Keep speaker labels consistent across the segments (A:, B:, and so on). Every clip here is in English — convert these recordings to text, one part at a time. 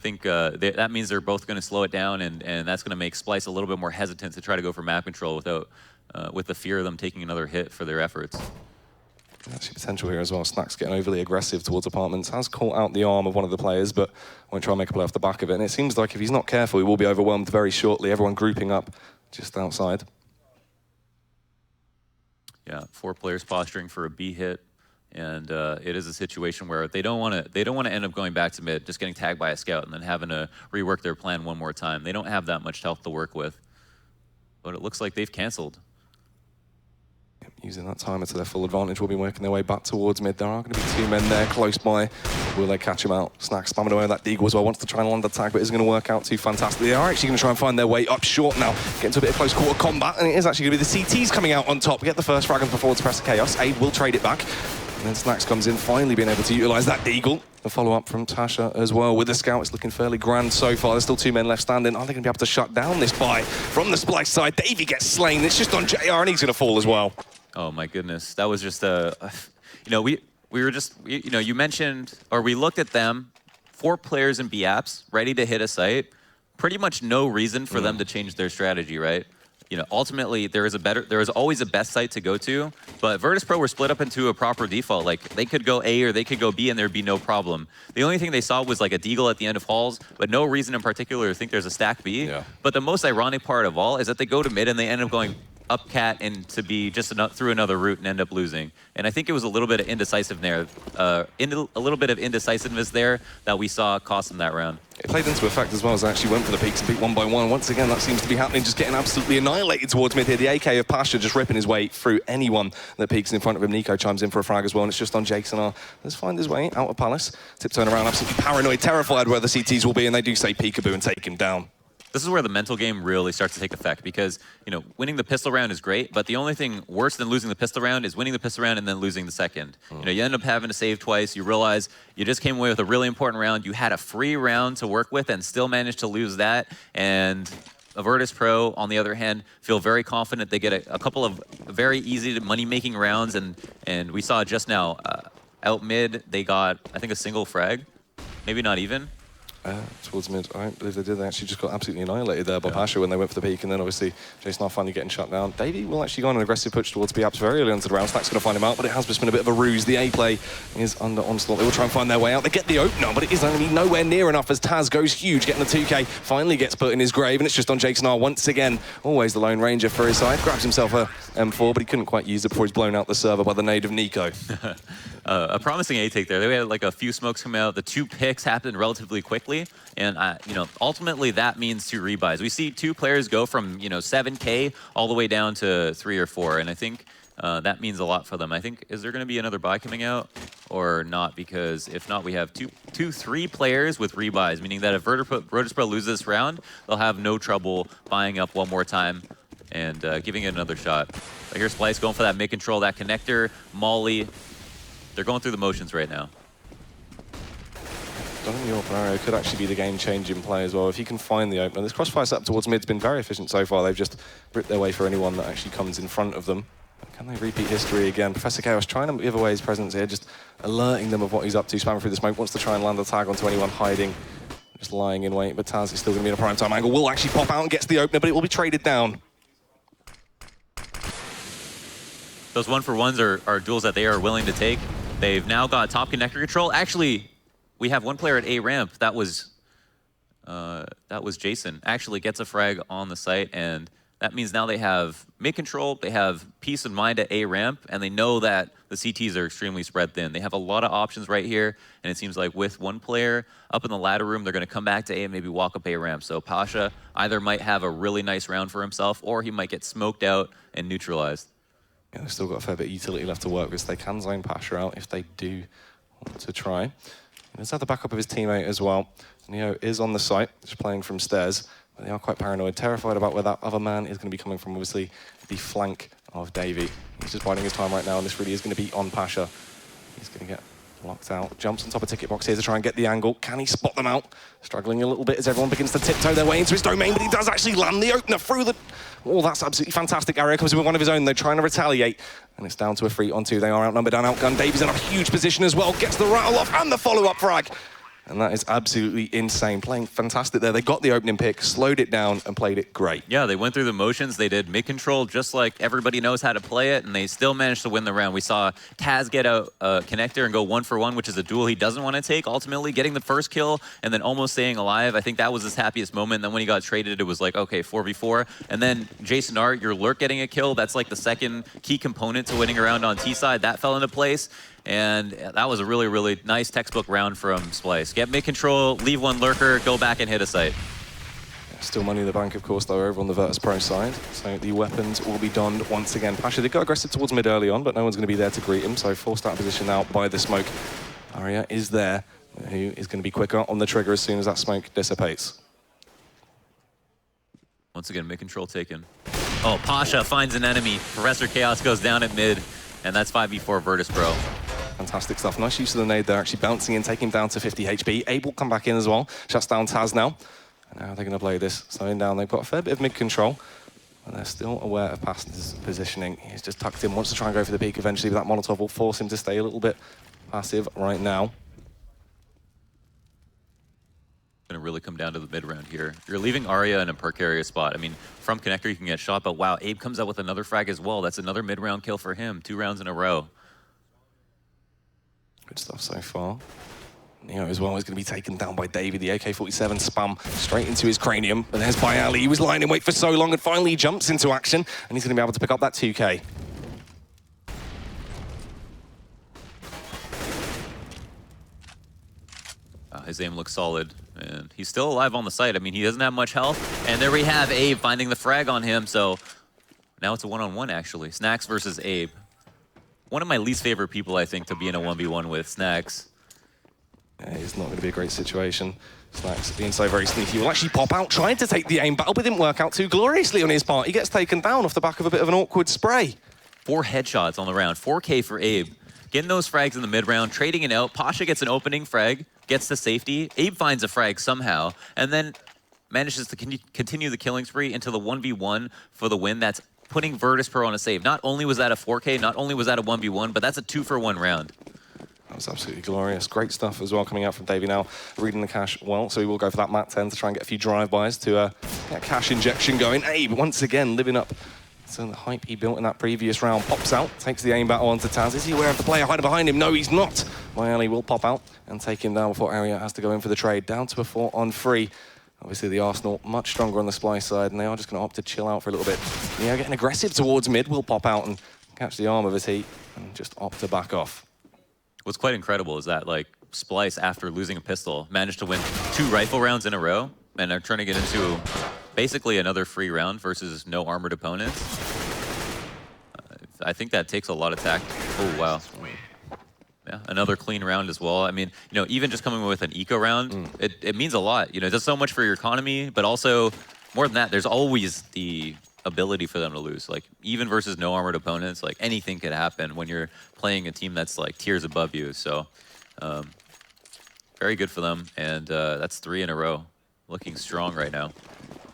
A: think that means they're both going to slow it down, and that's going to make Splyce a little bit more hesitant to try to go for map control without with the fear of them taking another hit for their efforts.
B: Actually, potential here as well. Snack's getting overly aggressive towards apartments. Has caught out the arm of one of the players, but won't try and make a play off the back of it. And it seems like if he's not careful, he will be overwhelmed very shortly. Everyone grouping up just outside.
A: Yeah, 4 players posturing for a B hit, and it is a situation where they don't want to end up going back to mid, just getting tagged by a scout and then having to rework their plan one more time. They don't have that much health to work with, but it looks like they've canceled.
B: Using that timer to their full advantage, will be working their way back towards mid. There are going to be 2 men there close by. Will they catch him out? Snack spamming away with that deagle as well. Wants to try and land the tag, but isn't going to work out too fantastically. They are actually going to try and find their way up short now. Get into a bit of close quarter combat, and it is actually going to be the CTs coming out on top. Get the first frag before it's Press of Chaos. Abe will trade it back. And then Snacks comes in, finally being able to utilise that deagle. The follow-up from Tasha as well. With the scout, it's looking fairly grand so far. There's still 2 men left standing. Are they going to be able to shut down this buy from the Splyce side? Davey gets slain. It's just on JR, and he's going to fall as well.
A: Oh my goodness, that was just you know, we were just, you know, you mentioned, or we looked at them, 4 players in B apps ready to hit a site. Pretty much no reason for them to change their strategy, right? You know, ultimately there is always a best site to go to, but Virtus.pro were split up into a proper default. Like they could go A or they could go B and there'd be no problem. The only thing they saw was like a deagle at the end of halls, but no reason in particular to think there's a stack B.
B: Yeah.
A: But the most ironic part of all is that they go to mid and they end up going up cat and to be just through another route and end up losing. And I think it was a little bit of indecisiveness there that we saw cost them that round.
B: It played into effect as well as they actually went for the peaks and beat 1 by 1. Once again, that seems to be happening, just getting absolutely annihilated towards mid here. The AK of Pasha just ripping his way through anyone that peeks in front of him. Nico chimes in for a frag as well, and it's just on Jakesonar. Let's find his way out of Palace. Tiptoeing around, absolutely paranoid, terrified where the CTs will be, and they do say peekaboo and take him down.
A: This is where the mental game really starts to take effect because, you know, winning the pistol round is great, but the only thing worse than losing the pistol round is winning the pistol round and then losing the second. You know, you end up having to save twice. You realize you just came away with a really important round. You had a free round to work with and still managed to lose that. And Virtus.pro, on the other hand, feel very confident. They get a couple of very easy money-making rounds, and we saw just now, out mid, they got, I think, a single frag. Maybe not even.
B: Towards mid, I don't believe they did. They actually just got absolutely annihilated there by Pasha when they went for the peak, and then obviously Jason are finally getting shut down. Davey will actually go on an aggressive push towards B-Apps very early into the round. Stack's going to find him out, but it has just been a bit of a ruse. The A play is under onslaught. They will try and find their way out. They get the opener, but it is only nowhere near enough as Taz goes huge, getting the 2K, finally gets put in his grave, and it's just on Jason R once again. Always the Lone Ranger for his side. Grabs himself a M4, but he couldn't quite use it before he's blown out the server by the nade of Nico.
A: A promising A take there. They had like a few smokes come out. The 2 picks happened relatively quickly, and you know, ultimately that means 2 rebuys. We see 2 players go from, you know, 7K all the way down to 3 or 4, and I think that means a lot for them. I think, is there going to be another buy coming out or not? Because if not, we have 3 players with rebuys, meaning that if Virtus.pro loses this round, they'll have no trouble buying up one more time and giving it another shot. But here's Splyce going for that mid control, that connector, Molly. They're going through the motions right now.
B: Donovan Orpanario could actually be the game-changing play as well if he can find the opener. This crossfire setup towards mid's been very efficient so far. They've just ripped their way for anyone that actually comes in front of them. Can they repeat history again? Professor Chaos trying to give away his presence here, just alerting them of what he's up to, spamming through the smoke, wants to try and land a tag onto anyone hiding, just lying in wait, but Taz is still going to be in a prime time angle. Will actually pop out and gets the opener, but it will be traded down.
A: Those 1-for-1s are duels that they are willing to take. They've now got top connector control. Actually, we have one player at A ramp. That was Jason. Actually gets a frag on the site, and that means now they have mid control, they have peace of mind at A ramp, and they know that the CTs are extremely spread thin. They have a lot of options right here, and it seems like with one player up in the ladder room, they're going to come back to A and maybe walk up A ramp. So Pasha either might have a really nice round for himself, or he might get smoked out and neutralized.
B: Yeah, they've still got a fair bit of utility left to work with, so they can zone Pasha out if they do want to try. Let's have the backup of his teammate as well. Neo is on the site, just playing from stairs, but they are quite paranoid, terrified about where that other man is going to be coming from, obviously the flank of Davey. He's just biding his time right now, and this really is going to be on Pasha. He's going to get locked out, jumps on top of ticket box here to try and get the angle. Can he spot them out? Struggling a little bit as everyone begins to tiptoe their way into his domain, but he does actually land the opener through the... Oh, that's absolutely fantastic. Area comes in with one of his own. They're trying to retaliate, and it's down to a 3-on-2. They are outnumbered and outgunned. Davies in a huge position as well. Gets the rattle off and the follow-up frag. And that is absolutely insane. Playing fantastic there. They got the opening pick, slowed it down, and played it great.
A: Yeah, they went through the motions. They did mid-control just like everybody knows how to play it, and they still managed to win the round. We saw Taz get a connector and go 1-for-1, which is a duel he doesn't want to take, ultimately getting the first kill and then almost staying alive. I think that was his happiest moment. And then when he got traded, it was like, okay, 4v4. And then Jason Art, your lurk getting a kill, that's like the second key component to winning a round on T-side. That fell into place. And that was a really, really nice textbook round from Splyce. Get mid-control, leave one lurker, go back and hit a site.
B: Still money in the bank, of course, though, over on the Virtus Pro side. So the weapons will be donned once again. Pasha did go aggressive towards mid early on, but no one's going to be there to greet him, so forced out of position now by the smoke. Aria is there, who is going to be quicker on the trigger as soon as that smoke dissipates.
A: Once again, mid-control taken. Oh, Pasha finds an enemy. Professor Chaos goes down at mid, and that's 5v4 Virtus Pro.
B: Fantastic stuff. Nice use of the nade there, actually bouncing in, taking him down to 50 HP. Abe will come back in as well. Shuts down Taz now. And now they're going to play this. Slowing down, they've got a fair bit of mid-control. And they're still aware of Pastor's positioning. He's just tucked in, wants to try and go for the peak eventually, but that Molotov will force him to stay a little bit passive right now.
A: Going to really come down to the mid round here. You're leaving Arya in a per carrier spot. I mean, from connector you can get shot, but wow, Abe comes out with another frag as well. That's another mid-round kill for him. 2 rounds in a row.
B: Good stuff so far. Neo as well is going to be taken down by David. The AK-47 spam straight into his cranium. But there's Byali. He was lying in wait for so long and finally jumps into action. And he's going to be able to pick up that 2K.
A: His aim looks solid. And he's still alive on the site. I mean, he doesn't have much health. And there we have Abe finding the frag on him. So now it's a one-on-one, actually. Snacks versus Abe. One of my least favorite people, I think, to be in a 1v1 with. Snacks.
B: Yeah, it's not going to be a great situation. Snacks being so very sneaky will actually pop out, trying to take the aim battle, but didn't work out too gloriously on his part. He gets taken down off the back of a bit of an awkward spray.
A: 4 headshots on the round. 4K for Abe. Getting those frags in the mid-round, trading it out. Pasha gets an opening frag, gets the safety. Abe finds a frag somehow, and then manages to continue the killing spree into the 1v1 for the win. That's putting Virtus Pro on a save. Not only was that a 4K, not only was that a 1v1, but that's a 2-for-1 round.
B: That was absolutely glorious. Great stuff as well coming out from Davey now, reading the cash well. So he will go for that Map 10 to try and get a few drive-bys to get a cash injection going. Abe, once again, living up to the hype he built in that previous round. Pops out, takes the aim battle onto Taz. Is he aware of the player hiding behind him? No, he's not. Myali will pop out and take him down before Aria has to go in for the trade. Down to a 4-on-3. Obviously, the Arsenal much stronger on the Splyce side, and they are just going to opt to chill out for a little bit. Neo getting aggressive towards mid, will pop out and catch the arm of his heat and just opt to back off.
A: What's quite incredible is that, like, Splyce, after losing a pistol, managed to win 2 rifle rounds in a row, and are turning it into basically another free round versus no armored opponents. I think that takes a lot of tact. Oh, wow. Yeah, another clean round as well. I mean, you know, even just coming with an eco round, it means a lot. You know, it does so much for your economy, but also, more than that, there's always the ability for them to lose. Like, even versus no armored opponents, like, anything could happen when you're playing a team that's, like, tiers above you. So, very good for them. And that's 3 in a row. Looking strong right now.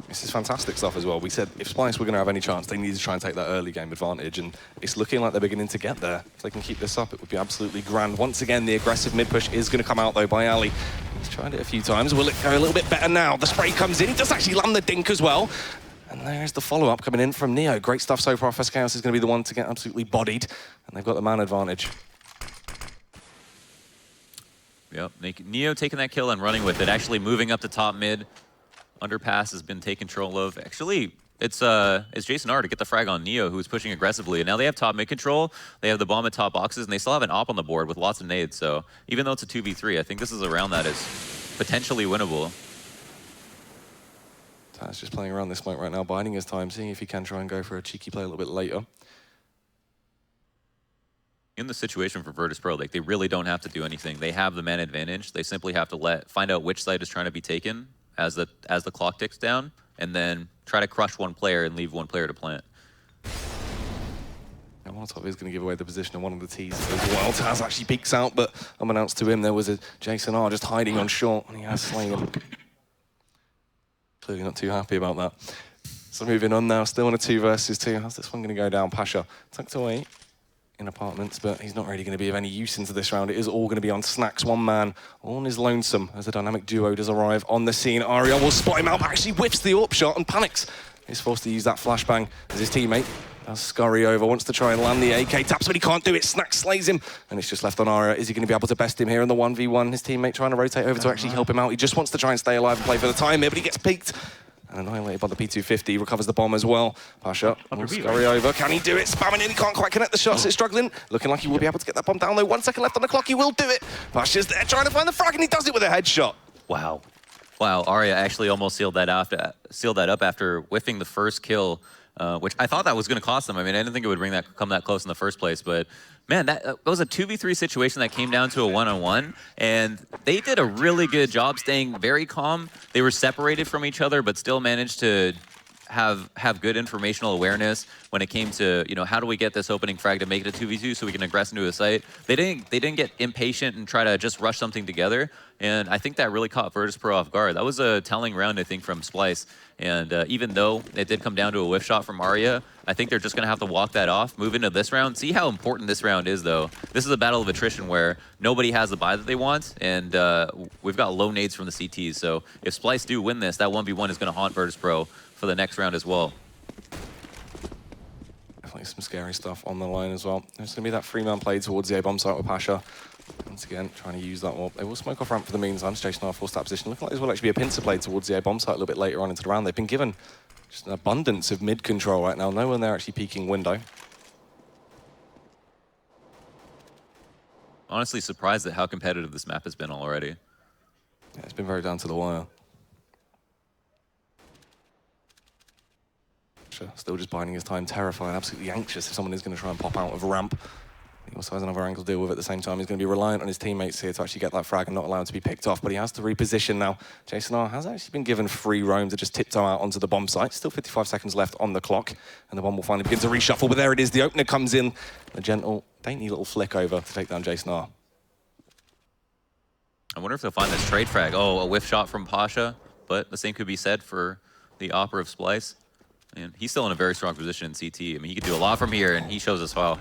B: This is fantastic stuff as well. We said if Splyce were going to have any chance, they need to try and take that early game advantage, and it's looking like they're beginning to get there. If they can keep this up, it would be absolutely grand. Once again, the aggressive mid-push is going to come out, though, by Ali. He's tried it a few times. Will it go a little bit better now? The spray comes in. He does actually land the dink as well. And there's the follow-up coming in from Neo. Great stuff so far. Professor Chaos is going to be the one to get absolutely bodied, and they've got the man advantage.
A: Yep, Neo taking that kill and running with it, actually moving up to top mid. Underpass has been taken control of. Actually, it's Jason R to get the frag on Neo, who's pushing aggressively. And now they have top mid control, they have the bomb at top boxes, and they still have an op on the board with lots of nades. So even though it's a 2v3, I think this is a round that is potentially winnable.
B: Taz just playing around this smoke right now, biding his time, seeing if he can try and go for a cheeky play a little bit later.
A: In the situation for Virtus Pro, like, they really don't have to do anything. They have the man advantage. They simply have to find out which site is trying to be taken as the clock ticks down, and then try to crush one player and leave one player to plant.
B: Now, Molotov is going to give away the position on one of the T's as well. Taz actually peeks out, but unbeknownst to him, there was a Jason R just hiding on short, and he has slain him. Clearly not too happy about that. So moving on now, still on a 2 versus 2. How's this one going to go down? Pasha tucked away in apartments, but he's not really going to be of any use into this round. It is all going to be on Snacks, one man on his lonesome as the dynamic duo does arrive on the scene. Aria will spot him out, but actually whiffs the AWP shot and panics. He's forced to use that flashbang as his teammate does scurry over, wants to try and land the AK, taps, but he can't do it. Snacks slays him, and it's just left on Aria. Is he going to be able to best him here in the 1v1? His teammate trying to rotate over to actually help him out. He just wants to try and stay alive and play for the time here, but he gets peeked. And annihilated by the P250, recovers the bomb as well. Pasha will scurry over. Can he do it? Spamming in, he can't quite connect the shots. It's struggling. Looking like he will be able to get that bomb down though. 1 second left on the clock, he will do it. Pasha's there trying to find the frag, and he does it with a headshot.
A: Wow. Wow, Aria actually almost sealed that up after whiffing the first kill, which I thought that was going to cost them. I mean, I didn't think it would come that close in the first place, but man, that was a 2v3 situation that came down to a 1-on-1, and they did a really good job staying very calm. They were separated from each other, but still managed to have good informational awareness when it came to, you know, how do we get this opening frag to make it a 2v2 so we can aggress into a site. They didn't get impatient and try to just rush something together, and I think that really caught Virtus.pro off guard. That was a telling round, I think, from Splyce, and even though it did come down to a whiff shot from Aria, I think they're just going to have to walk that off, move into this round. See how important this round is, though. This is a battle of attrition where nobody has the buy that they want, and we've got low nades from the CTs, so if Splyce do win this, that 1v1 is going to haunt Virtus.pro for the next round as well.
B: Definitely some scary stuff on the line as well. There's going to be that 3-man play towards the A-bomb site with Pasha. Once again, trying to use that one. They will smoke off ramp for the meantime. Jason forced that position. Looking like there's will actually be a pincer play towards the A-bomb site a little bit later on into the round. They've been given just an abundance of mid control right now. No one there actually peeking window.
A: Honestly surprised at how competitive this map has been already.
B: Yeah, it's been very down to the wire. Still just biding his time, terrified, absolutely anxious if someone is going to try and pop out of a ramp. He also has another angle to deal with at the same time. He's going to be reliant on his teammates here to actually get that frag and not allow him to be picked off, but he has to reposition now. Jason R has actually been given free roam to just tiptoe out onto the bomb site. Still 55 seconds left on the clock, and the bomb will finally begin to reshuffle, but there it is. The opener comes in. A gentle, dainty little flick over to take down Jason R.
A: I wonder if they'll find this trade frag. Oh, a whiff shot from Pasha, but the same could be said for the Opera of Splyce. And he's still in a very strong position in CT. I mean, he could do a lot from here, and he shows us how.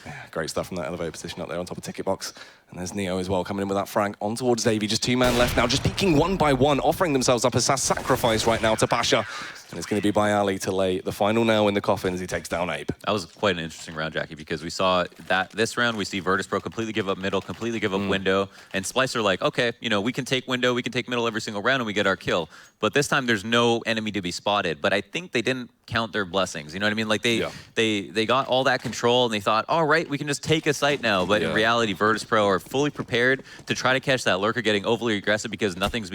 B: Yeah, great stuff from that elevator position up there on top of Ticket Box. And there's Neo as well coming in with that frag on towards Davey. Just 2-man left now, just peeking one by one, offering themselves up as a sacrifice right now to Pasha. And it's going to be by Ali to lay the final nail in the coffin as he takes down Abe.
A: That was quite an interesting round, Jackie, because we saw that this round we see Virtus.pro completely give up middle, completely give up window, and Splyce are like, okay, you know, we can take window, we can take middle every single round, and we get our kill. But this time there's no enemy to be spotted. But I think they didn't count their blessings. You know what I mean? Like they got all that control, and they thought, all right, we can just take a site now. But in reality, Virtus.pro are fully prepared to try to catch that lurker getting overly aggressive because nothing's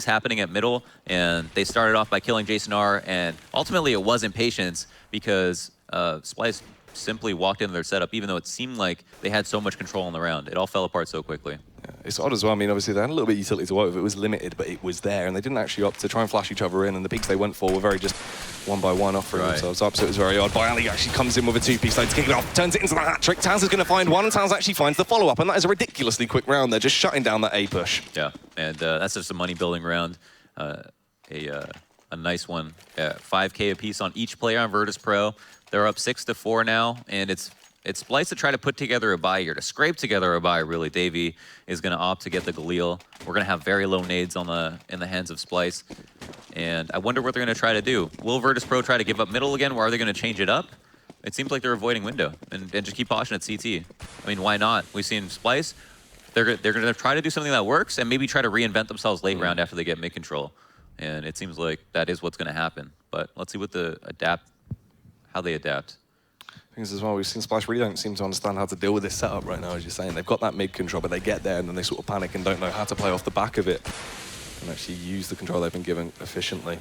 A: happening at middle, and they started off by killing Jason R, and ultimately it was impatience because Splyce simply walked into their setup, even though it seemed like they had so much control on the round. It all fell apart so quickly.
B: Yeah, it's odd as well. I mean, obviously they had a little bit of utility to work with. It was limited, but it was there, and they didn't actually opt to try and flash each other in, and the peaks they went for were very just one by one offering themselves up, so it was very odd. Bialy actually comes in with a 2-piece load to kick it off, turns it into the hat trick. Taz is going to find one, and Taz actually finds the follow-up, and that is a ridiculously quick round. They're just shutting down that A push.
A: Yeah, and that's just a money-building round. A nice one. 5K apiece on each player on Virtus.pro. They're up 6-4 now, and it's Splyce to try to put together a buy here, to scrape together a buy, really. Davey is going to opt to get the Galil. We're going to have very low nades in the hands of Splyce, and I wonder what they're going to try to do. Will Virtus.pro try to give up middle again, or are they going to change it up? It seems like they're avoiding window and just keep pushing at CT. I mean, why not? We've seen Splyce. They're going to try to do something that works and maybe try to reinvent themselves late round after they get mid control. And it seems like that is what's going to happen. But let's see what how they adapt.
B: Things as well, we've seen Splyce really don't seem to understand how to deal with this setup right now, as you're saying. They've got that mid control, but they get there and then they sort of panic and don't know how to play off the back of it and actually use the control they've been given efficiently.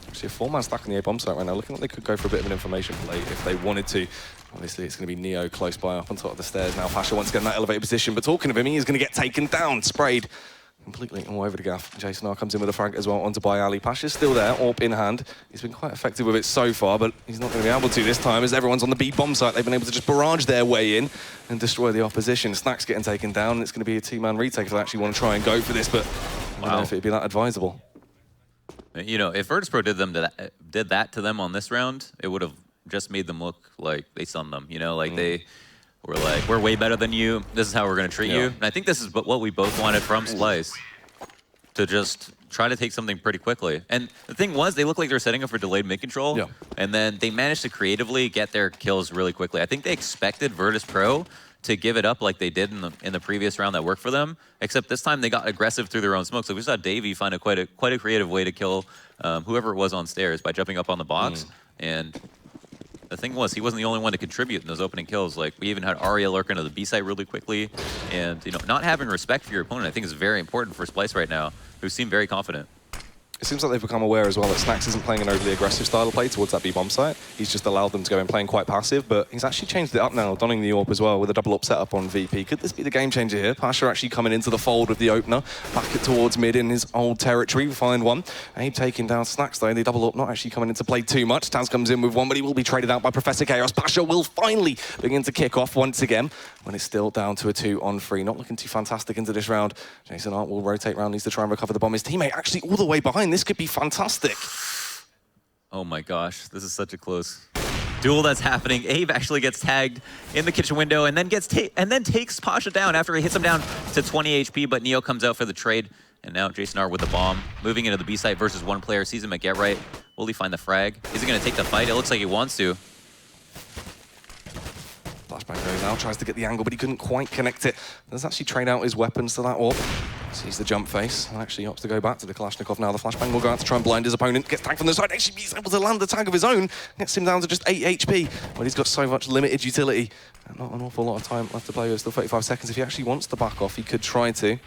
B: Actually, a 4-man stack on the A-bomb site right now, looking like they could go for a bit of an information play if they wanted to. Obviously, it's going to be Neo close by up on top of the stairs now. Pasha wants to get in that elevated position, but talking of him, he is going to get taken down, sprayed completely all over the gaff. Jason R comes in with a frag as well onto Bialy. Pasha's still there, AWP in hand. He's been quite effective with it so far, but he's not going to be able to this time as everyone's on the B bomb site. They've been able to just barrage their way in and destroy the opposition. Snacks getting taken down, and it's going to be a 2-man retake if they actually want to try and go for this, but I don't know if it'd be that advisable.
A: You know, if Virtus.pro did that to them on this round, it would have just made them look like they sunned them. You know, like they were like, we're way better than you. This is how we're going to treat you. And I think this is what we both wanted from Splyce, to just try to take something pretty quickly. And the thing was, they looked like they were setting up for delayed mid-control, and then they managed to creatively get their kills really quickly. I think they expected Virtus.pro to give it up like they did in the previous round that worked for them, except this time they got aggressive through their own smoke. So we saw Davey find quite a creative way to kill whoever it was on stairs by jumping up on the box. And the thing was, he wasn't the only one to contribute in those opening kills. Like, we even had Arya lurk into the B site really quickly. And, you know, not having respect for your opponent, I think, is very important for Splyce right now, who seem very confident.
B: It seems like they've become aware as well that Snax isn't playing an overly aggressive style of play towards that B-bomb site. He's just allowed them to go in playing quite passive, but he's actually changed it up now, donning the AWP as well with a double up setup on VP. Could this be the game changer here? Pasha actually coming into the fold with the opener, back it towards mid in his old territory. We find one. Abe taking down Snax though. The double up not actually coming into play too much. Taz comes in with one, but he will be traded out by Professor Chaos. Pasha will finally begin to kick off once again when it's still down to a 2-on-3. Not looking too fantastic into this round. Jason Art will rotate round, needs to try and recover the bomb. His teammate actually all the way behind. This could be fantastic.
A: Oh my gosh, this is such a close duel that's happening. Abe actually gets tagged in the kitchen window and then takes Pasha down after he hits him down to 20 HP, but Neo comes out for the trade. And now Jason R with the bomb, moving into the B site versus one player, sees him at Get Right. Will he find the frag? Is he going to take the fight? It looks like he wants to.
B: Flashbang goes now, tries to get the angle, but he couldn't quite connect it. Does actually train out his weapons to that AWP. Sees the jump face, and actually opts to go back to the Kalashnikov now. The flashbang will go out to try and blind his opponent. Gets tagged from the side. Actually, he's able to land the tag of his own. Gets him down to just 8 HP. But he's got so much limited utility. And not an awful lot of time left to play with. Still 35 seconds. If he actually wants to back off, he could try to.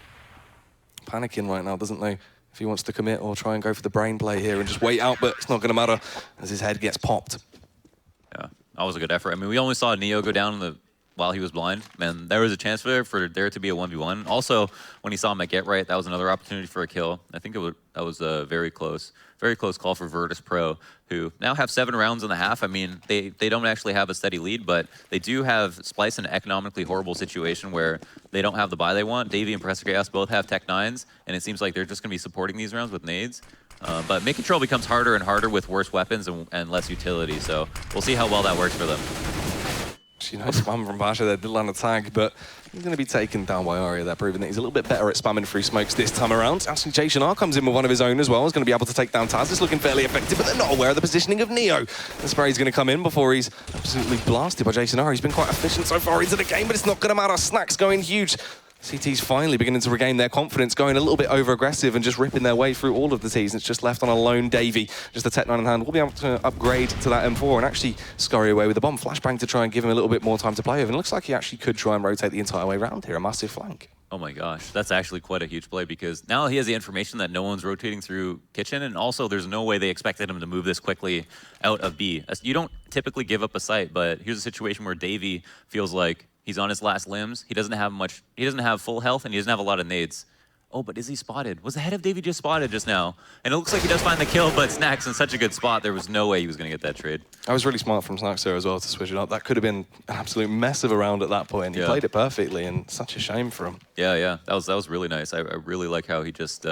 B: Panicking right now, doesn't know if he wants to commit or try and go for the brain play here and just wait out, but it's not going to matter as his head gets popped.
A: Yeah, that was a good effort. I mean, we only saw Neo go down while he was blind, and there was a chance for there to be a 1v1. Also, when he saw him at Get Right, that was another opportunity for a kill. I think that was a very close call for Virtus.pro, who now have 7 rounds in the half. I mean, they don't actually have a steady lead, but they do have Splyce in an economically horrible situation where they don't have the buy they want. Davey and Professor Chaos both have Tech 9s, and it seems like they're just going to be supporting these rounds with nades. But mid-control becomes harder and harder with worse weapons and less utility, so we'll see how well that works for them.
B: Nice spam from Pasha there, did land a tag, but he's going to be taken down by Arya there, proving that he's a little bit better at spamming through smokes this time around. Actually, Jason R comes in with one of his own as well. He's going to be able to take down Taz. It's looking fairly effective, but they're not aware of the positioning of Neo. The spray's going to come in before he's absolutely blasted by Jason R. He's been quite efficient so far into the game, but it's not going to matter. Snack's going huge. CT's finally beginning to regain their confidence, going a little bit over-aggressive and just ripping their way through all of the Ts. It's just left on a lone Davey. Just a Tech 9 in hand. We'll be able to upgrade to that M4 and actually scurry away with the bomb. Flashbang to try and give him a little bit more time to play with. And it looks like he actually could try and rotate the entire way around here. A massive flank.
A: Oh my gosh, that's actually quite a huge play because now he has the information that no one's rotating through kitchen, and also there's no way they expected him to move this quickly out of B. You don't typically give up a site, but here's a situation where Davey feels like he's on his last limbs. He doesn't have full health, and he doesn't have a lot of nades. Oh, but is he spotted? Was the head of Davey just spotted just now? And it looks like he does find the kill, but Snack's in such a good spot, there was no way he was going to get that trade.
B: That was really smart from Snax there as well to switch it up. That could have been an absolute mess of a round at that point. He played it perfectly, and such a shame for him.
A: Yeah, that was really nice. I really like how he just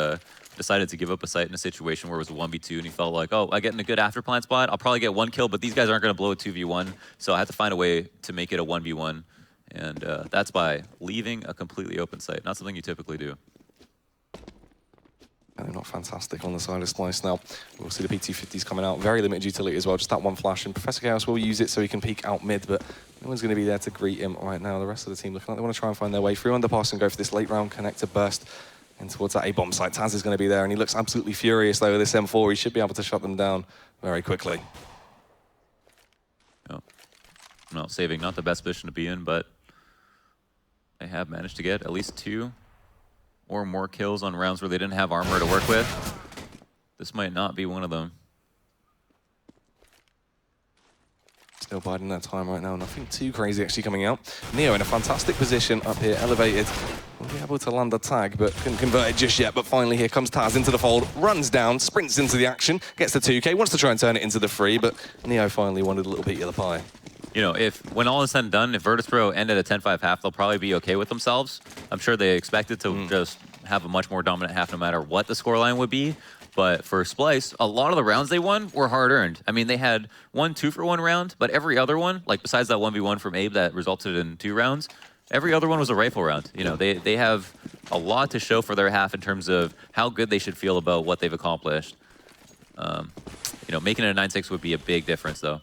A: decided to give up a site in a situation where it was a 1v2, and he felt like, oh, I get in a good after plant spot, I'll probably get 1 kill, but these guys aren't going to blow a 2v1, so I have to find a way to make it a 1v1. And that's by leaving a completely open site, not something you typically do.
B: They're not fantastic on the side of Splyce now. We'll see the P250s coming out. Very limited utility as well, just that one flash. And Professor Chaos will use it so he can peek out mid, but no one's going to be there to greet him right now. The rest of the team looking like they want to try and find their way through underpass and go for this late round connector burst in towards that A-bomb site. Taz is going to be there, and he looks absolutely furious though with this M4. He should be able to shut them down very quickly.
A: Oh. Well, saving not the best position to be in, but they have managed to get at least 2 or more kills on rounds where they didn't have armor to work with. This might not be one of them.
B: Still biding their time right now. Nothing too crazy actually coming out. Neo in a fantastic position up here, elevated. Will be able to land a tag, but couldn't convert it just yet. But finally, here comes Taz into the fold, runs down, sprints into the action, gets the 2K, wants to try and turn it into the 3, but Neo finally wanted a little bit of the pie.
A: You know, when all is said and done, if Virtus.pro end at a 10-5 half, they'll probably be okay with themselves. I'm sure they expected to just have a much more dominant half no matter what the scoreline would be. But for Splyce, a lot of the rounds they won were hard-earned. I mean, they had 1 2-for-1 round, but every other one, like besides that 1v1 from Abe that resulted in 2 rounds, every other one was a rifle round. You know, they have a lot to show for their half in terms of how good they should feel about what they've accomplished. You know, making it a 9-6 would be a big difference, though.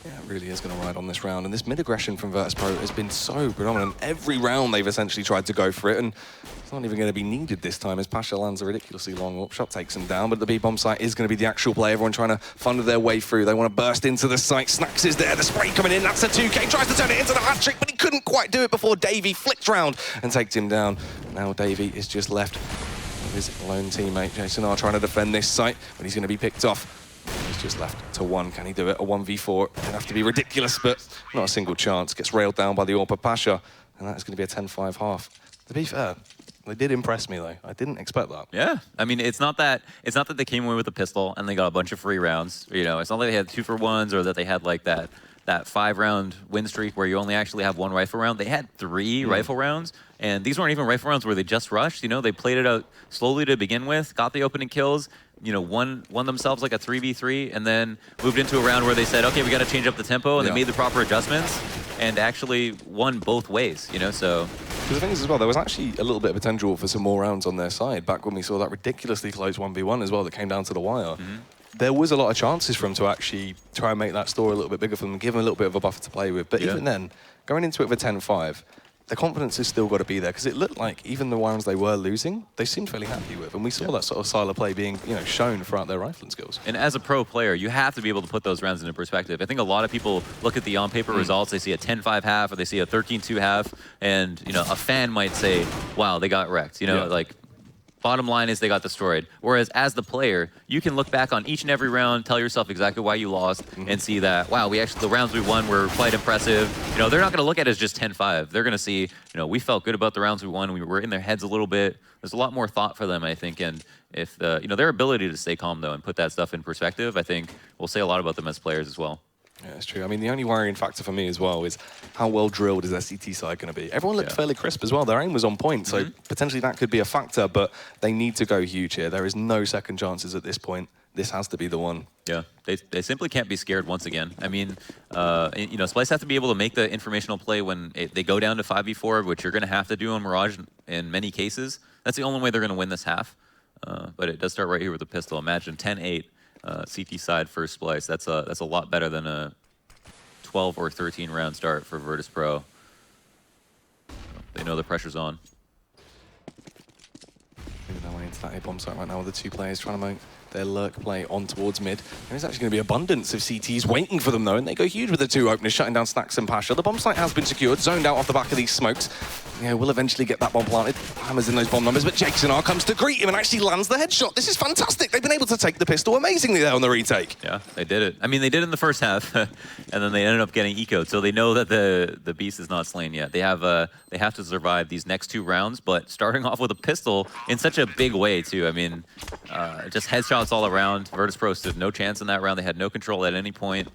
B: Yeah, it really is going to ride on this round. And this mid-aggression from Virtus.pro has been so predominant. Every round they've essentially tried to go for it, and it's not even going to be needed this time as Pasha lands a ridiculously long up shot, takes him down. But the B-bomb site is going to be the actual play. Everyone trying to funnel their way through. They want to burst into the site. Snacks is there. The spray coming in. That's a 2K. Tries to turn it into the hat-trick, but he couldn't quite do it before Davey flicked round and takes him down. Now Davey is just left with his lone teammate. Jason R trying to defend this site, but he's going to be picked off. He's just left to 1. Can he do it? A 1v4. It'll have to be ridiculous, but not a single chance. Gets railed down by the Orpa Pasha, and that's going to be a 10-5 half. To be fair, they did impress me though. I didn't expect that.
A: Yeah, I mean, it's not that they came away with a pistol and they got a bunch of free rounds. You know, it's not like they had 2-for-1s or that they had like that 5-round win streak where you only actually have 1 rifle round. They had 3 rifle rounds, and these weren't even rifle rounds where they just rushed. You know, they played it out slowly to begin with, got the opening kills, you know, won themselves like a 3v3, and then moved into a round where they said, okay, we got to change up the tempo, and they made the proper adjustments, and actually won both ways, you know, so.
B: Because the thing is as well, there was actually a little bit of potential for some more rounds on their side back when we saw that ridiculously close 1v1 as well that came down to the wire. There was a lot of chances for them to actually try and make that score a little bit bigger for them, give them a little bit of a buffer to play with. But even then, going into it with a 10-5, the confidence has still got to be there, because it looked like even the rounds they were losing, they seemed fairly happy with. And we saw that sort of style of play being, you know, shown throughout their rifling skills.
A: And as a pro player, you have to be able to put those rounds into perspective. I think a lot of people look at the on-paper results, they see a 10-5 half, or they see a 13-2 half, and, you know, a fan might say, wow, they got wrecked. You know, like, bottom line is they got destroyed. Whereas as the player, you can look back on each and every round, tell yourself exactly why you lost, and see that, wow, the rounds we won were quite impressive. You know, they're not going to look at it as just 10-5. They're going to see, you know, we felt good about the rounds we won. We were in their heads a little bit. There's a lot more thought for them, I think. And if, you know, their ability to stay calm, though, and put that stuff in perspective, I think will say a lot about them as players as well.
B: Yeah, it's true. I mean, the only worrying factor for me as well is how well drilled is their CT side going to be. Everyone looked fairly crisp as well. Their aim was on point, so potentially that could be a factor, but they need to go huge here. There is no second chances at this point. This has to be the one.
A: Yeah, they simply can't be scared once again. I mean, you know, Splyce have to be able to make the informational play when they go down to 5v4, which you're going to have to do on Mirage in many cases. That's the only way they're going to win this half. But it does start right here with the pistol. Imagine 10-8. CT side first Splyce. That's a lot better than a 12 or 13 round start for Virtus.pro. They know the pressure's on.
B: Moving their way into that A-bomb site right now with the 2 players trying to make their lurk play on towards mid. There's actually going to be abundance of CTs waiting for them though, and they go huge with the 2 openers, shutting down Snacks and Pasha. The bomb site has been secured, zoned out off the back of these smokes. Yeah, we'll eventually get that bomb planted. Hammers in those bomb numbers, but Jason R comes to greet him and actually lands the headshot. This is fantastic. They've been able to take the pistol amazingly there on the retake.
A: Yeah, they did it. I mean, they did it in the first half, and then they ended up getting ecoed, so they know that the beast is not slain yet. They have to survive these next 2 rounds, but starting off with a pistol in such a big way too. I mean, just headshots all around. Virtus.pro stood no chance in that round. They had no control at any point.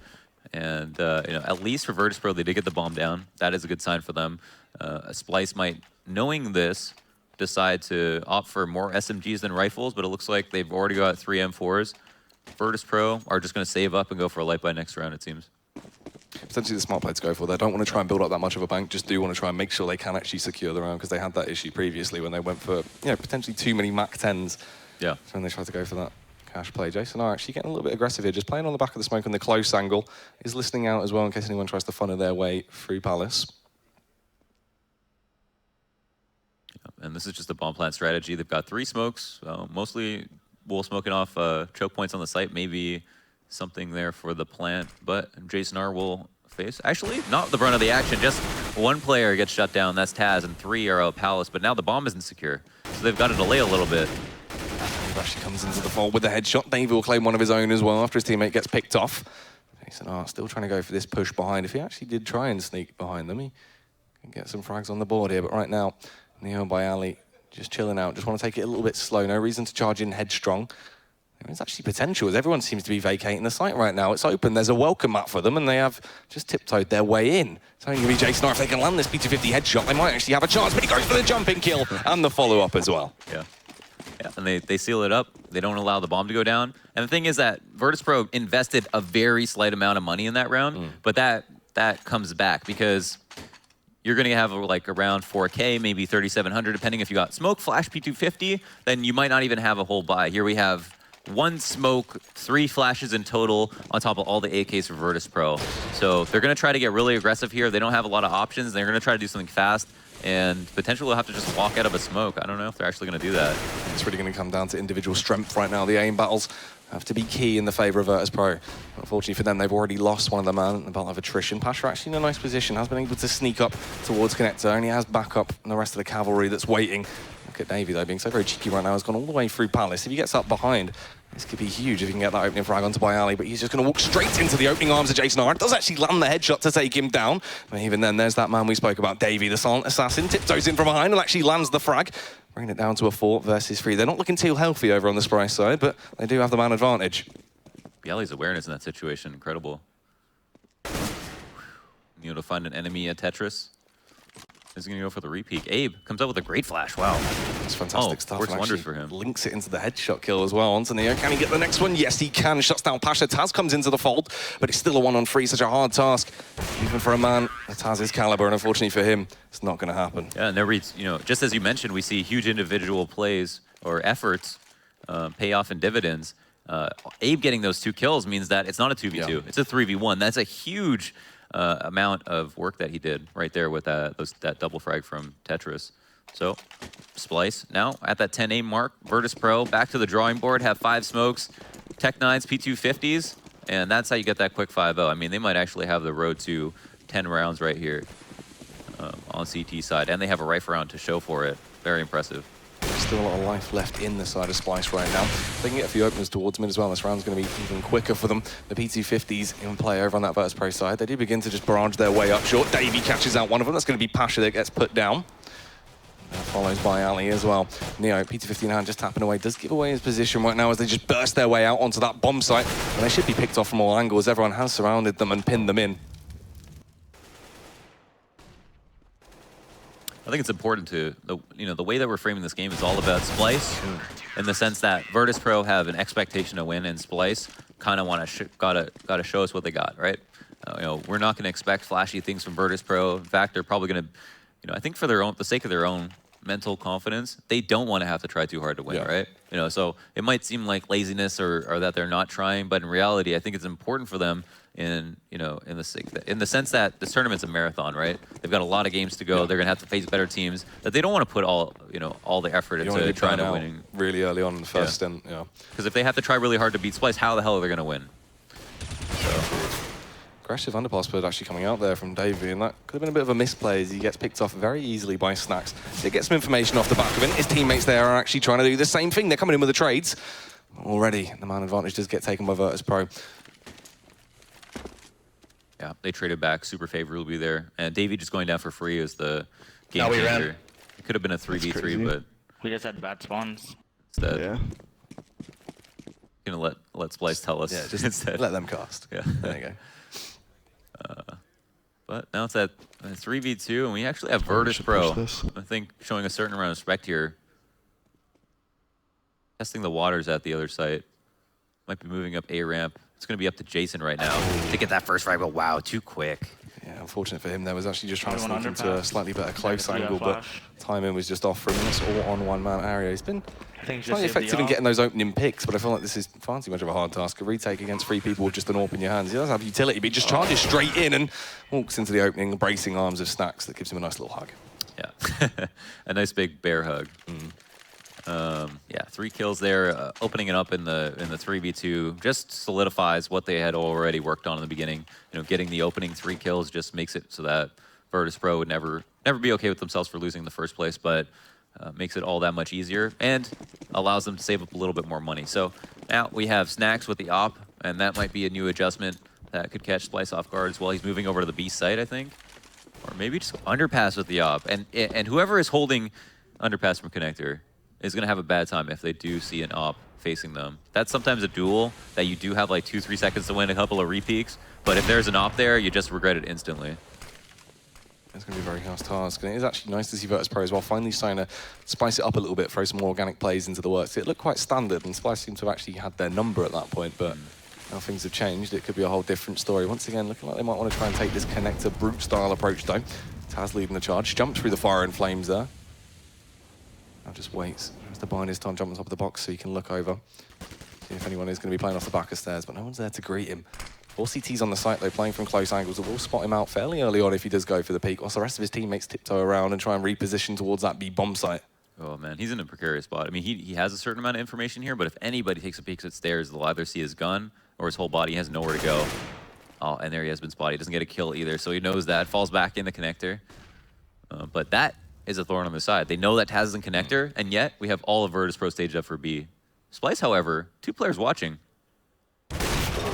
A: And, you know, at least for Virtus.pro, they did get the bomb down. That is a good sign for them. Splyce might, knowing this, decide to opt for more SMGs than rifles, but it looks like they've already got 3 M4s. Virtus.pro are just going to save up and go for a light by next round, it seems.
B: Potentially the smart play to go for. They don't want to try and build up that much of a bank, just do want to try and make sure they can actually secure the round, because they had that issue previously when they went for, you know, potentially too many Mac 10s.
A: Yeah.
B: So when they tried to go for that cash play. Jason R actually getting a little bit aggressive here, just playing on the back of the smoke on the close angle. Is listening out as well in case anyone tries to funnel their way through Palace.
A: And this is just a bomb plant strategy. They've got 3 smokes, mostly wall smoking off choke points on the site, maybe something there for the plant, but Jason R will face, actually, not the brunt of the action, just 1 player gets shut down, that's Taz, and 3 are out Palace, but now the bomb isn't secure, so they've got to delay a little bit.
B: Actually comes into the fold with the headshot. Davey will claim one of his own as well after his teammate gets picked off. Jason R still trying to go for this push behind. If he actually did try and sneak behind them, he can get some frags on the board here, but right now, Neo by Ali just chilling out, just want to take it a little bit slow, no reason to charge in headstrong. There is actually potential, as everyone seems to be vacating the site right now. It's open, there's a welcome mat for them, and they have just tiptoed their way in. It's only going to be Jason R. If they can land this P250 headshot, they might actually have a chance, but he goes for the jumping kill and the follow-up as well.
A: Yeah. Yeah, and they seal it up. They don't allow the bomb to go down. And the thing is that Virtus.pro invested a very slight amount of money in that round, but that comes back because you're going to have like around 4K, maybe 3,700, depending if you got smoke, flash, P250, then you might not even have a whole buy. Here we have 1 smoke, 3 flashes in total on top of all the AKs for Virtus.pro. So they're going to try to get really aggressive here. They don't have a lot of options. They're going to try to do something fast, and potentially they'll have to just walk out of a smoke. I don't know if they're actually going to do that.
B: It's really going to come down to individual strength right now. The aim battles have to be key in the favour of Virtus.pro. Unfortunately for them, they've already lost one of the man in the battle of attrition. Pasha actually in a nice position, has been able to sneak up towards Connector, only has backup and the rest of the cavalry that's waiting. Look at Davey though, being so very cheeky right now, has gone all the way through Palace. If he gets up behind, this could be huge if he can get that opening frag onto Bayali, but he's just going to walk straight into the opening arms of Jason Hart. Does actually land the headshot to take him down. But even then, there's that man we spoke about, Davey, the silent assassin, tiptoes in from behind and actually lands the frag, bringing it down to a 4 versus 3. They're not looking too healthy over on the Splyce side, but they do have the man advantage.
A: Bialy's awareness in that situation, incredible. You know, to find an enemy at Tetris. Is going to go for the repeat. Abe comes up with a great flash. Wow.
B: That's fantastic stuff.
A: Works wonders for him.
B: Links it into the headshot kill as well onto Neo. Can he get the next one? Yes, he can. Shuts down Pasha. Taz comes into the fold, but it's still a 1-on-3. Such a hard task, even for a man of Taz's caliber. And unfortunately for him, it's not going to happen.
A: Yeah, and there reads, you know, just as you mentioned, we see huge individual plays or efforts pay off in dividends. Abe getting those 2 kills means that it's not a 2v2. Yeah. It's a 3v1. That's a huge amount of work that he did right there with that double frag from Tetris. So Splyce now at that 10 aim mark. Virtus.pro back to the drawing board, have 5 smokes, Tech-9s, P250s, and that's how you get that quick 5-0. I mean, they might actually have the road to 10 rounds right here on CT side, and they have a rifle round to show for it. Very impressive.
B: Still a lot of life left in the side of Splyce right now. They can get a few openers towards mid as well. This round's going to be even quicker for them. The P250s in play over on that Virtus.pro side. They do begin to just barrage their way up short. Davey catches out one of them. That's going to be Pasha that gets put down. Follows by Ali as well. Neo, P250 in hand, just tapping away. Does give away his position right now as they just burst their way out onto that bomb site. And they should be picked off from all angles. Everyone has surrounded them and pinned them in.
A: I think it's important to, the way that we're framing this game is all about Splyce, in the sense that Virtus.pro have an expectation to win, and Splyce kind of gotta show us what they got, right? We're not going to expect flashy things from Virtus.pro. In fact, they're probably going to, I think for the sake of their own mental confidence, they don't want to have to try too hard to win, right? So it might seem like laziness or that they're not trying, but in reality, I think it's important for them in the sense that this tournament's a marathon, right? They've got a lot of games to go. They're gonna have to face better teams. That they don't want to put all the effort into trying to winning
B: really early on in the first stint.
A: Because if they have to try really hard to beat Splyce, how the hell are they gonna win? So.
B: Aggressive underpass bird actually coming out there from Davey, and that could have been a bit of a misplay as he gets picked off very easily by Snacks. They get some information off the back of it. His teammates there are actually trying to do the same thing. They're coming in with the trades. Already, the man advantage does get taken by Virtus.pro.
A: Yeah, they traded back super favorably there. And Davey just going down for free is the game
C: no,
A: changer. It could have been a 3v3, but
C: we just had bad spawns.
A: Instead, gonna let Splyce tell us.
B: Yeah, just
A: instead.
B: Let them cast.
A: Yeah,
B: there you go.
A: But now it's at 3v2, and we actually have Virtus.pro. I think showing a certain amount of respect here. Testing the waters at the other site. Might be moving up A ramp. It's going to be up to Jason right now to get that first frag, but wow, too quick.
B: Yeah, unfortunate for him. There was actually just trying to sneak into a slightly better close angle, but timing was just off for him. It's all on one-man area. He's been quite effective in getting those opening picks, but I feel like this is far too much of a hard task. A retake against 3 people with just an AWP in your hands. He does have utility, but he just charges straight in and walks into the opening, bracing arms of Snacks that gives him a nice little hug.
A: Yeah, a nice big bear hug. Yeah, 3 kills there, opening it up in the 3v2 just solidifies what they had already worked on in the beginning. Getting the opening 3 kills just makes it so that Virtus.pro would never be okay with themselves for losing in the first place, but makes it all that much easier and allows them to save up a little bit more money. So now we have Snacks with the op, and that might be a new adjustment that could catch Splyce off guard as well. He's moving over to the B site, I think, or maybe just underpass with the op, and whoever is holding underpass from Connector is going to have a bad time if they do see an op facing them. That's sometimes a duel that you do have like 2-3 seconds to win a couple of repeaks, but if there's an op there, you just regret it instantly.
B: It's going to be a very hard task. And it is actually nice to see Virtus Pro as well finally starting to spice it up a little bit, throw some more organic plays into the works. It looked quite standard, and Splyce seemed to have actually had their number at that point, but now things have changed. It could be a whole different story. Once again, looking like they might want to try and take this connector brute style approach though. Taz leading the charge, jumps through the fire and flames there. Now just waits. Tries to bide his time, jump on top of the box so he can look over. See if anyone is going to be playing off the back of stairs, but no one's there to greet him. 4 CTs on the site though, playing from close angles. It will spot him out fairly early on if he does go for the peak, whilst the rest of his teammates tiptoe around and try and reposition towards that B bomb site.
A: Oh man, he's in a precarious spot. I mean, he has a certain amount of information here, but if anybody takes a peek at stairs, they'll either see his gun or his whole body. He has nowhere to go. Oh, and there he has been spotted. He doesn't get a kill either, so he knows that. Falls back in the connector. But that is a thorn on the side. They know that Taz is in connector, and yet we have all of Virtus Pro staged up for B. Splyce, however, 2 players watching.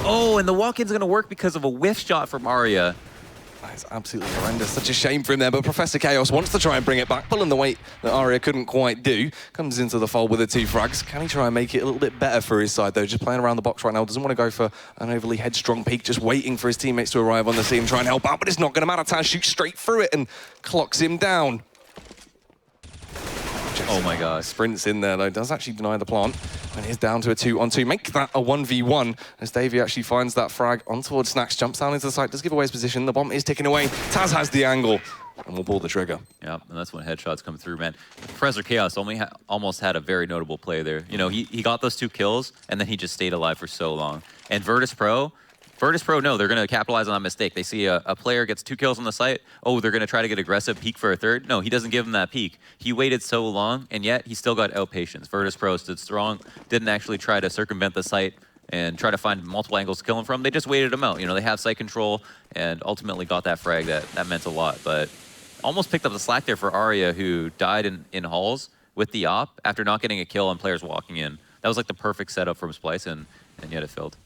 A: Oh, and the walk-in's going to work because of a whiff shot from Arya.
B: That is absolutely horrendous. Such a shame for him there, but Professor Chaos wants to try and bring it back, pulling the weight that Arya couldn't quite do. Comes into the fold with the 2 frags. Can he try and make it a little bit better for his side, though? Just playing around the box right now. Doesn't want to go for an overly headstrong peak, just waiting for his teammates to arrive on the scene and try and help out, but it's not going to matter. Taz shoots straight through it and clocks him down.
A: Oh my gosh.
B: Sprints in there though, does actually deny the plant, and is down to a 2-on-2. Make that a 1v1 as Davey actually finds that frag on towards Snacks, jumps down into the site, does give away his position. The bomb is ticking away. Taz has the angle and will pull the trigger.
A: Yeah, and that's when headshots come through, man. Professor Chaos almost had a very notable play there. You know, he got those 2 kills, and then he just stayed alive for so long. And Virtus Pro, no, they're going to capitalize on that mistake. They see a player gets 2 kills on the site. Oh, they're going to try to get aggressive, peek for a 3rd. No, he doesn't give them that peek. He waited so long, and yet he still got outpatience. Virtus Pro stood strong, didn't actually try to circumvent the site and try to find multiple angles to kill him from. They just waited him out. You know, they have site control and ultimately got that frag. That meant a lot. But almost picked up the slack there for Arya, who died in halls with the op after not getting a kill on players walking in. That was like the perfect setup from Splyce, and yet it failed.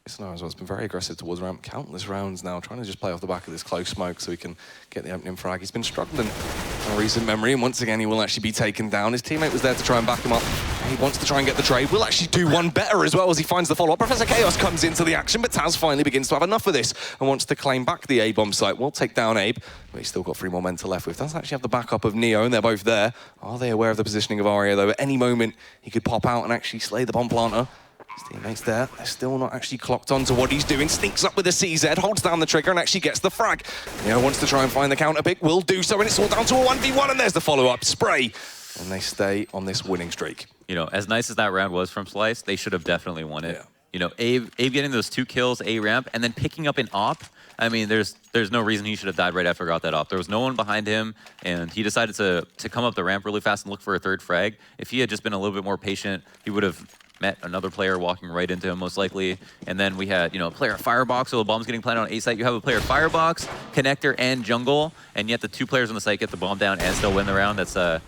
B: Scenario as well. It's been very aggressive towards ramp, countless rounds now, trying to just play off the back of this close smoke so he can get the opening frag. He's been struggling in recent memory, and once again he will actually be taken down. His teammate was there to try and back him up. He wants to try and get the trade. Will actually do one better as well as he finds the follow-up. Professor Chaos comes into the action, but Taz finally begins to have enough of this and wants to claim back the A-bomb site. Will take down Abe, but he's still got 3 more men to left with. Does actually have the backup of Neo, and they're both there. Are they aware of the positioning of Arya, though? At any moment, he could pop out and actually slay the bomb planter. His teammates there, they're still not actually clocked onto what he's doing. Sneaks up with a CZ, holds down the trigger and actually gets the frag. Neo wants to try and find the counter pick, will do so, and it's all down to a 1v1, and there's the follow-up. Spray, and they stay on this winning streak.
A: You know, as nice as that round was from Splyce, they should have definitely won it.
B: Yeah.
A: You know, Abe getting those 2 kills, A ramp, and then picking up an op. I mean, there's no reason he should have died right after he got that op. There was no one behind him, and he decided to come up the ramp really fast and look for a 3rd frag. If he had just been a little bit more patient, he would have met another player walking right into him, most likely. And then we had, you know, a player firebox, so the bomb's getting planted on A site. You have a player firebox, connector, and jungle, and yet the 2 players on the site get the bomb down and still win the round. That's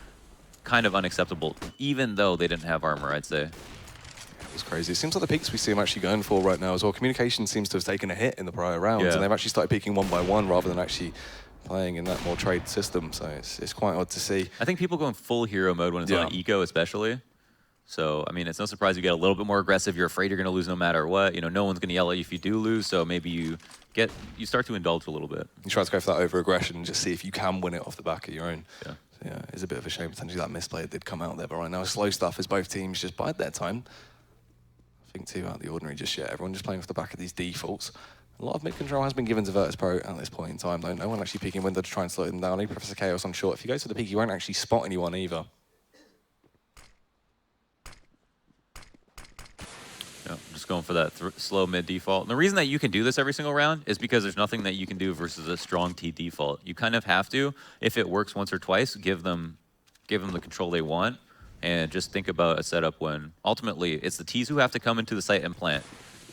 A: kind of unacceptable, even though they didn't have armor, I'd say.
B: It's crazy. It seems like the peaks we see him actually going for right now as well. Communication seems to have taken a hit in the prior rounds, and they've actually started peaking 1 by 1 rather than actually playing in that more trade system. So it's quite odd to see.
A: I think people going full hero mode when it's on eco, especially. So, I mean, it's no surprise you get a little bit more aggressive. You're afraid you're going to lose no matter what. You know, no one's going to yell at you if you do lose, so maybe you start to indulge a little bit.
B: You try to go for that over-aggression and just see if you can win it off the back of your own.
A: Yeah.
B: So, yeah, it's a bit of a shame potentially that misplay did come out there, but right now slow stuff as both teams just bide their time. Nothing too out of the ordinary just yet. Everyone just playing off the back of these defaults. A lot of mid-control has been given to Virtus Pro at this point in time, though. No one actually peeking window to try and slow them down. Only Professor Chaos on short. If you go to the peak, you won't actually spot anyone either.
A: Yeah, just going for that slow mid default. And the reason that you can do this every single round is because there's nothing that you can do versus a strong T default. You kind of have to, if it works once or twice, give them the control they want, and just think about a setup when ultimately it's the Ts who have to come into the site and plant.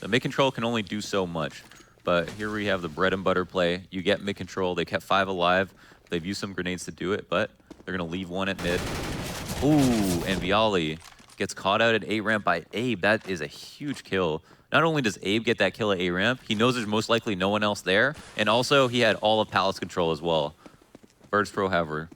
A: The mid control can only do so much, but here we have the bread and butter play. You get mid control. They kept 5 alive. They've used some grenades to do it, but they're gonna leave 1 at mid. Ooh, and Viali gets caught out at A-ramp by Abe. That is a huge kill. Not only does Abe get that kill at A-ramp, he knows there's most likely no one else there, and also he had all of Palace control as well. Virtus Pro, however,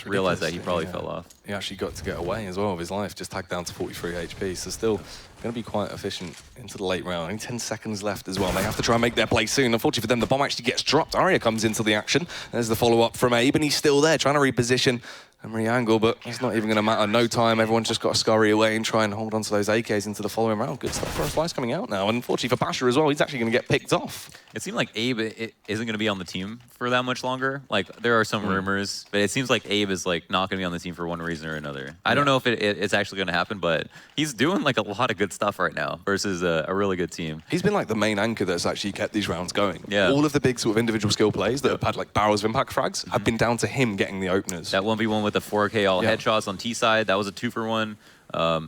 A: realized that he probably fell off.
B: he actually got to get away as well with his life, just tagged down to 43 HP. So still going to be quite efficient into the late round. Only 10 seconds left as well. They have to try and make their play soon. Unfortunately for them, the bomb actually gets dropped. Arya comes into the action. There's the follow-up from Abe, and he's still there trying to reposition and re-angle, but it's not even going to matter. No time. Everyone's just got to scurry away and try and hold on to those AKs into the following round. Good stuff for a Splyce coming out now. And unfortunately for Pasha as well, he's actually going to get picked off.
A: It seemed like Abe isn't going to be on the team for that much longer. Like, there are some rumors, but it seems like Abe is like not going to be on the team for one reason or another. I don't know if it's actually going to happen, but he's doing like a lot of good stuff right now versus a really good team.
B: He's been like the main anchor that's actually kept these rounds going.
A: Yeah.
B: All of the big sort of individual skill plays that have had like barrels of impact frags have been down to him getting the openers.
A: That 1v1 with the 4K all headshots on T side, that was a 2-for-1.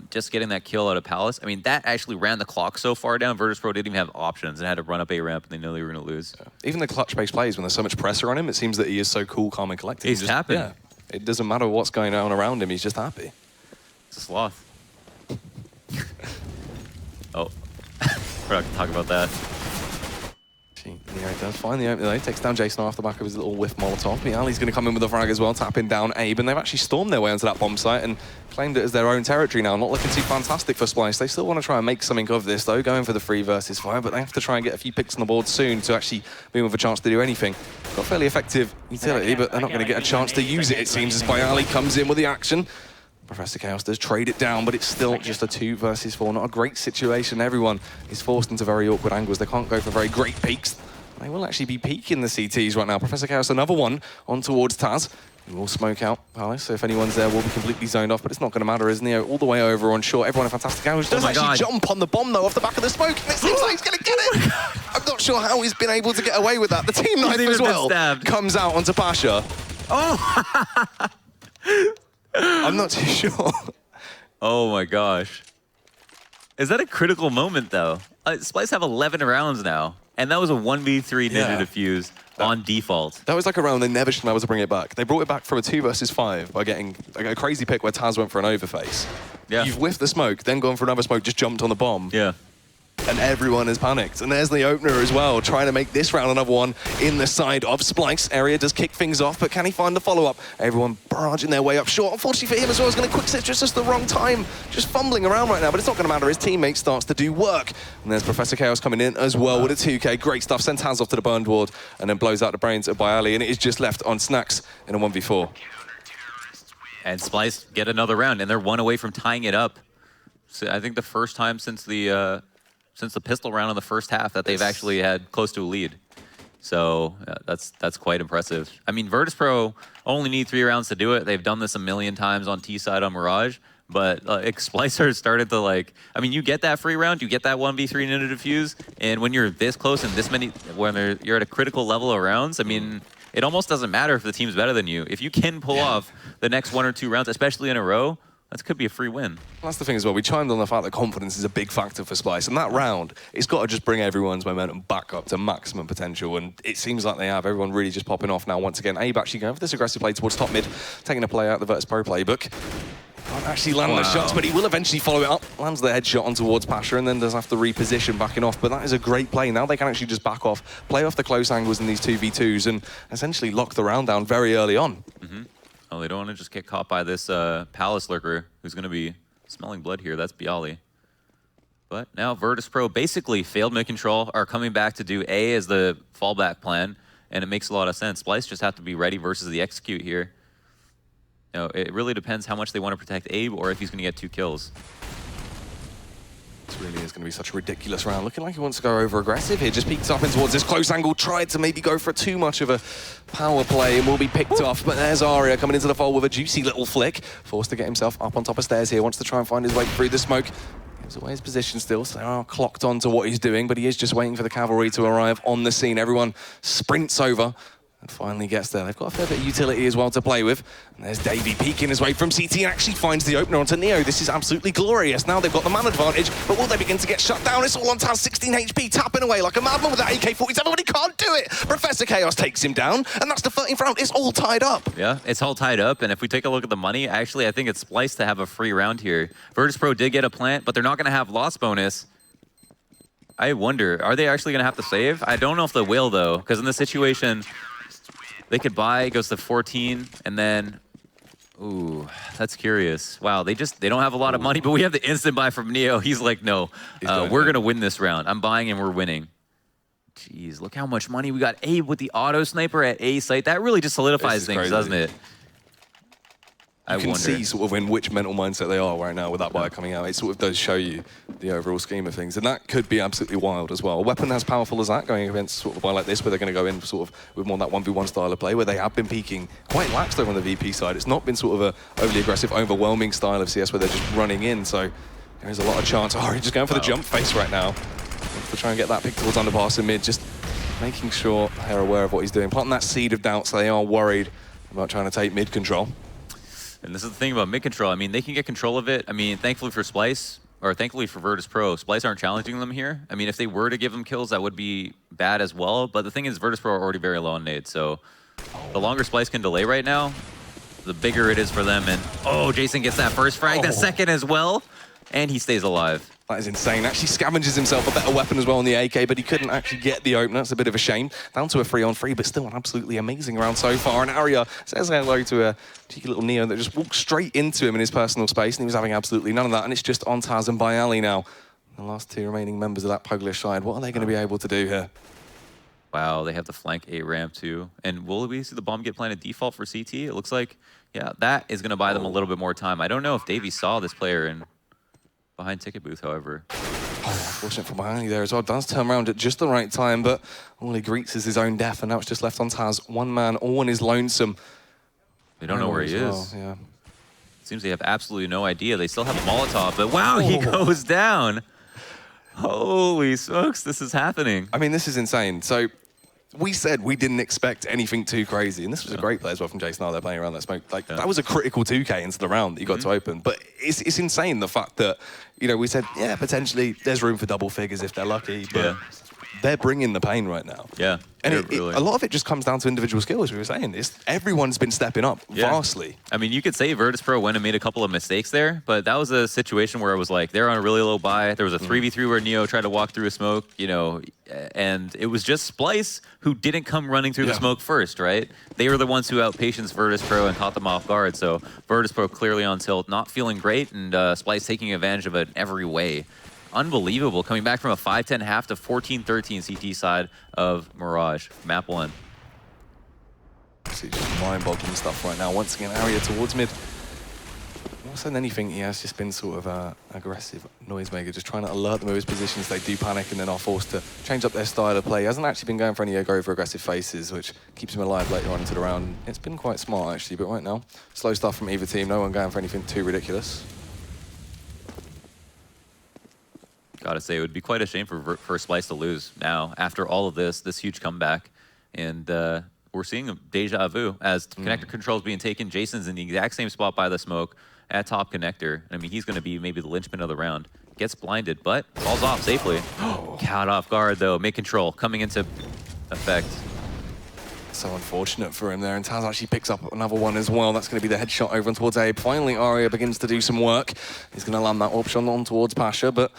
A: Just getting that kill out of Palace. I mean, that actually ran the clock so far down. Virtus.pro didn't even have options and had to run up a ramp, and they know they were going to lose.
B: Yeah. Even the clutch-based plays, when there's so much pressure on him, it seems that he is so cool, calm, and collected.
A: He's happy.
B: Yeah. It doesn't matter what's going on around him, he's just happy.
A: It's a sloth. Oh, we're not going to talk about that.
B: Yeah, he does find the opening. He takes down Jason off the back of his little whiff Molotov. Ali's going to come in with a frag as well, tapping down Abe, and they've actually stormed their way onto that bomb site and claimed it as their own territory now. Not looking too fantastic for Splyce. They still want to try and make something of this, though, going for the 3 versus 5, but they have to try and get a few picks on the board soon to actually be with a chance to do anything. Got fairly effective utility, but they're not going to get a chance to use it, it seems, as Ali comes in with the action. Professor Chaos does trade it down, but it's still just a 2 versus 4. Not a great situation. Everyone is forced into very awkward angles. They can't go for very great peaks. They will actually be peeking the CTs right now. Professor Chaos, another one on towards Taz. He will smoke out Palace, so if anyone's there, we'll be completely zoned off, but it's not going to matter as Neo all the way over on short. Everyone a fantastic angle. Does actually jump on the bomb, though, off the back of the smoke, and it seems like he's going to get it. I'm not sure how he's been able to get away with that. The team knife as well comes out onto Pasha.
A: Oh!
B: I'm not too sure.
A: Oh my gosh. Is that a critical moment, though? Splyce have 11 rounds now, and that was a 1v3 ninja defuse on default.
B: That was like a round they never should be able to bring it back. They brought it back from a 2 versus 5 by getting like a crazy pick where Taz went for an overface.
A: Yeah.
B: You've whiffed the smoke, then gone for another smoke, just jumped on the bomb.
A: Yeah.
B: And everyone has panicked. And there's the opener as well, trying to make this round another one in the side of Splyce. Area does kick things off, but can he find the follow-up? Everyone barraging their way up short. Unfortunately for him as well, he's going to quick sit just the wrong time. Just fumbling around right now, but it's not going to matter. His teammate starts to do work. And there's Professor Chaos coming in as well with a 2K. Great stuff. Sends hands off to the burned ward and then blows out the brains of Ali. And it is just left on Snacks in a 1v4.
A: And Splyce get another round, and they're 1 away from tying it up. So I think the first time since the pistol round in the first half that they've actually had close to a lead. So that's quite impressive. I mean, Virtus.pro only need 3 rounds to do it. They've done this a million times on T side on Mirage, but Splyce started to like. I mean, you get that free round, you get that 1v3 ninja defuse, and when you're this close and this many, when you're at a critical level of rounds, I mean, it almost doesn't matter if the team's better than you. If you can pull off the next 1 or 2 rounds, especially in a row, that could be a free win.
B: That's the thing as well. We chimed on the fact that confidence is a big factor for Splyce. And that round, it's got to just bring everyone's momentum back up to maximum potential. And it seems like they have. Everyone really just popping off now once again. Abe actually going for this aggressive play towards top mid, taking a play out of the Virtus.pro playbook. Can't actually land the shots, but he will eventually follow it up. Lands the headshot on towards Pasha and then does have to reposition backing off. But that is a great play. Now they can actually just back off, play off the close angles in these 2v2s and essentially lock the round down very early on.
A: Oh, they don't want to just get caught by this Palace lurker who's going to be smelling blood here. That's BO3. But now Virtus.pro basically failed mid-control, are coming back to do A as the fallback plan, and it makes a lot of sense. Splyce just have to be ready versus the execute here. You know, it really depends how much they want to protect Abe or if he's going to get 2 kills.
B: This really is going to be such a ridiculous round. Looking like he wants to go over aggressive here. Just peeks up in towards this close angle. Tried to maybe go for too much of a power play and will be picked off. But there's Arya coming into the fold with a juicy little flick. Forced to get himself up on top of stairs here. Wants to try and find his way through the smoke. Gives away his position still, so they are clocked on to what he's doing. But he is just waiting for the cavalry to arrive on the scene. Everyone sprints over and finally gets there. They've got a fair bit of utility as well to play with. And there's Davey peeking his way from CT and actually finds the opener onto Neo. This is absolutely glorious. Now they've got the man advantage, but will they begin to get shut down? It's all on Taz, 16 HP, tapping away like a madman with that AK-47, but he can't do it. Professor Chaos takes him down, and that's the 13th round. It's all tied up.
A: Yeah, it's all tied up, and if we take a look at the money, actually, I think it's Splyce to have a free round here. Virtus.pro did get a plant, but they're not going to have loss bonus. I wonder, are they actually going to have to save? I don't know if they will, though, because in this situation, they could buy, it goes to 14, and then Ooh, that's curious. Wow, they don't have a lot of money, but we have the instant buy from Neo. He's like, no, we're going to win this round. I'm buying and we're winning. Jeez, look how much money we got. Abe with the auto sniper at A site. That really just solidifies things, crazy, doesn't it?
B: You can see sort of in which mental mindset they are right now with that buy coming out. It sort of does show you the overall scheme of things. And that could be absolutely wild as well. A weapon as powerful as that going against sort of a buy like this where they're going to go in sort of with more that 1v1 style of play where they have been peaking quite lax over on the VP side. It's not been sort of a overly aggressive, overwhelming style of CS where they're just running in. So there is a lot of chance. Oh, he's just going for the jump face right now. To try and get that pick towards underpass and mid, just making sure they're aware of what he's doing. Planting that seed of doubt so they are worried about trying to take mid control.
A: And this is the thing about mid control. I mean, they can get control of it. I mean, thankfully for Splyce, or thankfully for Virtus Pro, Splyce aren't challenging them here. I mean, if they were to give them kills, that would be bad as well. But the thing is, Virtus Pro are already very low on nades. So the longer Splyce can delay right now, the bigger it is for them. And oh, Jason gets that first frag, the second as well. And he stays alive. That
B: is insane. Actually scavenges himself a better weapon as well on the AK, but he couldn't actually get the opener. That's a bit of a shame. Down to a 3-on-3, but still an absolutely amazing round so far. And Aria says hello to a cheeky little Neo that just walked straight into him in his personal space, and he was having absolutely none of that. And it's just on Taz and Bayali now. The last two remaining members of that Puglish side. What are they going to be able to do here?
A: Wow, they have the flank A ramp too. And will we see the bomb get planted default for CT? It looks like, yeah, that is going to buy them a little bit more time. I don't know if Davey saw this player in behind ticket booth, however.
B: Unfortunate for Bayali there as well. Does turn around at just the right time, but all he greets is his own death, and now it's just left on Taz. One man, all on his lonesome.
A: They don't know where he is.
B: Yeah.
A: Seems they have absolutely no idea. They still have a Molotov, but wow, he goes down. Holy smokes, this is happening.
B: I mean, this is insane. So we said we didn't expect anything too crazy, and this was a great play as well from Jason. They're playing around that smoke. Like that was a critical 2K into the round that you got to open. But it's insane the fact that, you know, we said, yeah, potentially there's room for double figures if they're lucky, but they're bringing the pain right now.
A: Yeah.
B: And a lot of it just comes down to individual skill, as we were saying. Everyone's been stepping up vastly.
A: I mean, you could say Virtus Pro went and made a couple of mistakes there, but that was a situation where it was like they're on a really low buy. There was a 3v3 where Neo tried to walk through a smoke, you know, and it was just Splyce who didn't come running through the smoke first, right? They were the ones who outpatience Virtus Pro and caught them off guard. So Virtus Pro clearly on tilt, not feeling great, and Splyce taking advantage of it in every way. Unbelievable, coming back from a 5-10 half to 14-13 CT side of Mirage, map 1.
B: It's just mind-boggling stuff right now. Once again, Aria towards mid. More so than anything, he has just been sort of aggressive noisemaker, just trying to alert them of his positions. They do panic and then are forced to change up their style of play. He hasn't actually been going for any over aggressive faces, which keeps him alive later on into the round. It's been quite smart, actually, but right now, slow stuff from either team. No one going for anything too ridiculous.
A: Gotta say, it would be quite a shame for Splyce to lose now after all of this huge comeback. And we're seeing a deja vu as connector controls being taken. Jason's in the exact same spot by the smoke at top connector. I mean, he's going to be maybe the linchpin of the round. Gets blinded, but falls off safely. Caught off guard, though. Mid control coming into effect.
B: So unfortunate for him there, and Taz actually picks up another one as well. That's going to be the headshot over and towards Abe. Finally, Aria begins to do some work. He's going to land that option on towards Pasha, but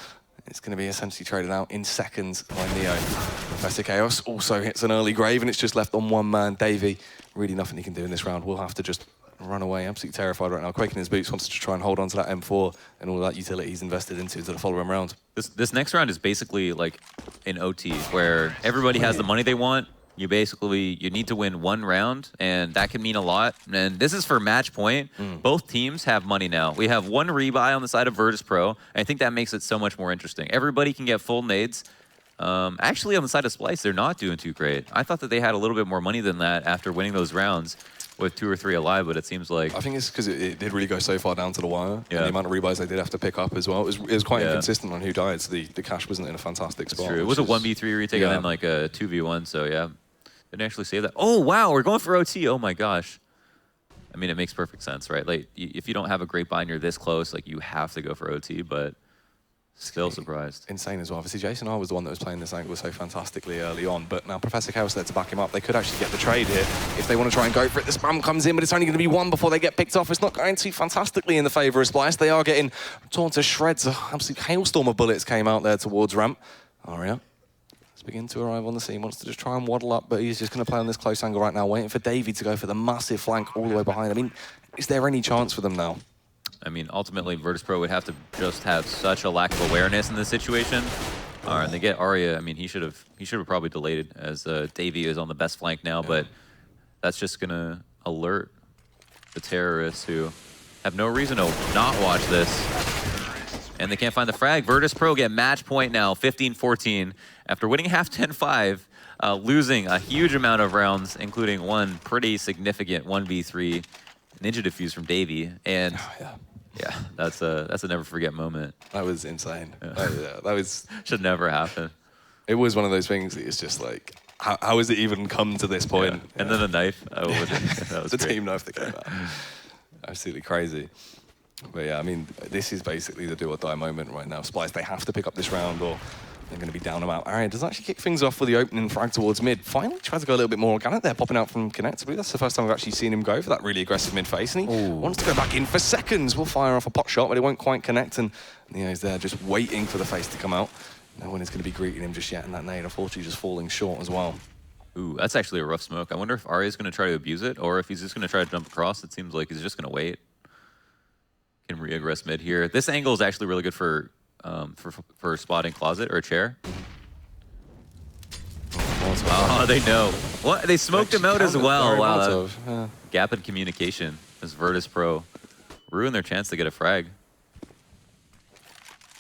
B: it's going to be essentially traded out in seconds by Neo. Professor Chaos also hits an early grave, and it's just left on one man. Davey, really nothing he can do in this round. We'll have to just run away. Absolutely terrified right now. Quaking his boots, wants to try and hold on to that M4 and all that utility he's invested into the following round.
A: This next round is basically like an OT, where everybody has the money they want. You need to win one round, and that can mean a lot. And this is for match point. Both teams have money now. We have one rebuy on the side of Virtus Pro. I think that makes it so much more interesting. Everybody can get full nades. Actually, on the side of Splyce, they're not doing too great. I thought that they had a little bit more money than that after winning those rounds with 2 or 3 alive, but it seems like...
B: I think it's because it did really go so far down to the wire. And the amount of rebuys they did have to pick up as well. It was quite inconsistent on who died, so the cash wasn't in a fantastic spot.
A: True. It was a 1v3 retake and then like a 2v1, so yeah. Didn't actually save that. Oh, wow, we're going for OT. Oh, my gosh. I mean, it makes perfect sense, right? Like, if you don't have a great buy and you're this close, like, you have to go for OT, but still surprised.
B: Insane as well. Obviously, Jason R was the one that was playing this angle so fantastically early on, but now Professor Chaos there to back him up. They could actually get the trade here if they want to try and go for it. The spam comes in, but it's only going to be one before they get picked off. It's not going too fantastically in the favour of Splyce. They are getting torn to shreds. An absolute hailstorm of bullets came out there towards ramp. Aria begin to arrive on the scene, wants to just try and waddle up, but he's just going to play on this close angle right now, waiting for Davey to go for the massive flank all the way behind. I mean, Is there any chance for them now?
A: I mean, ultimately, Virtus.pro would have to just have such a lack of awareness in this situation. And they get Arya. I mean, he should have probably delayed it, as Davey is on the best flank now, but that's just gonna alert the terrorists who have no reason to not watch this. And they can't find the frag. Virtus.pro get match point now, 15-14, after winning half 10-5, losing a huge amount of rounds, including one pretty significant 1v3 ninja defuse from Davey. And yeah, that's a never forget moment.
B: That was insane. That was
A: should never happen.
B: It was one of those things that it's just like, how has it even come to this point?
A: Yeah. And then the knife. Oh, that was
B: the
A: great.
B: team knife that came out. Absolutely crazy. But yeah, I mean, this is basically the do or die moment right now. Splyce, they have to pick up this round or they're going to be down and out. Arya does actually kick things off with the opening frag towards mid. Finally tries to go a little bit more organic there, popping out from Connect. I believe that's the first time I've actually seen him go for that really aggressive mid face. And he wants to go back in for seconds. We'll fire off a pot shot, but it won't quite connect. And he's there just waiting for the face to come out. No one is going to be greeting him just yet. And that nade, unfortunately, just falling short as well.
A: Ooh, that's actually a rough smoke. I wonder if Arya's going to try to abuse it or if he's just going to try to jump across. It seems like he's just going to wait. Can re-aggress mid here. This angle is actually really good for spotting closet or a chair. Oh, they know. What? They smoked him out as well. Wow. Gap in communication as Virtus.pro ruined their chance to get a frag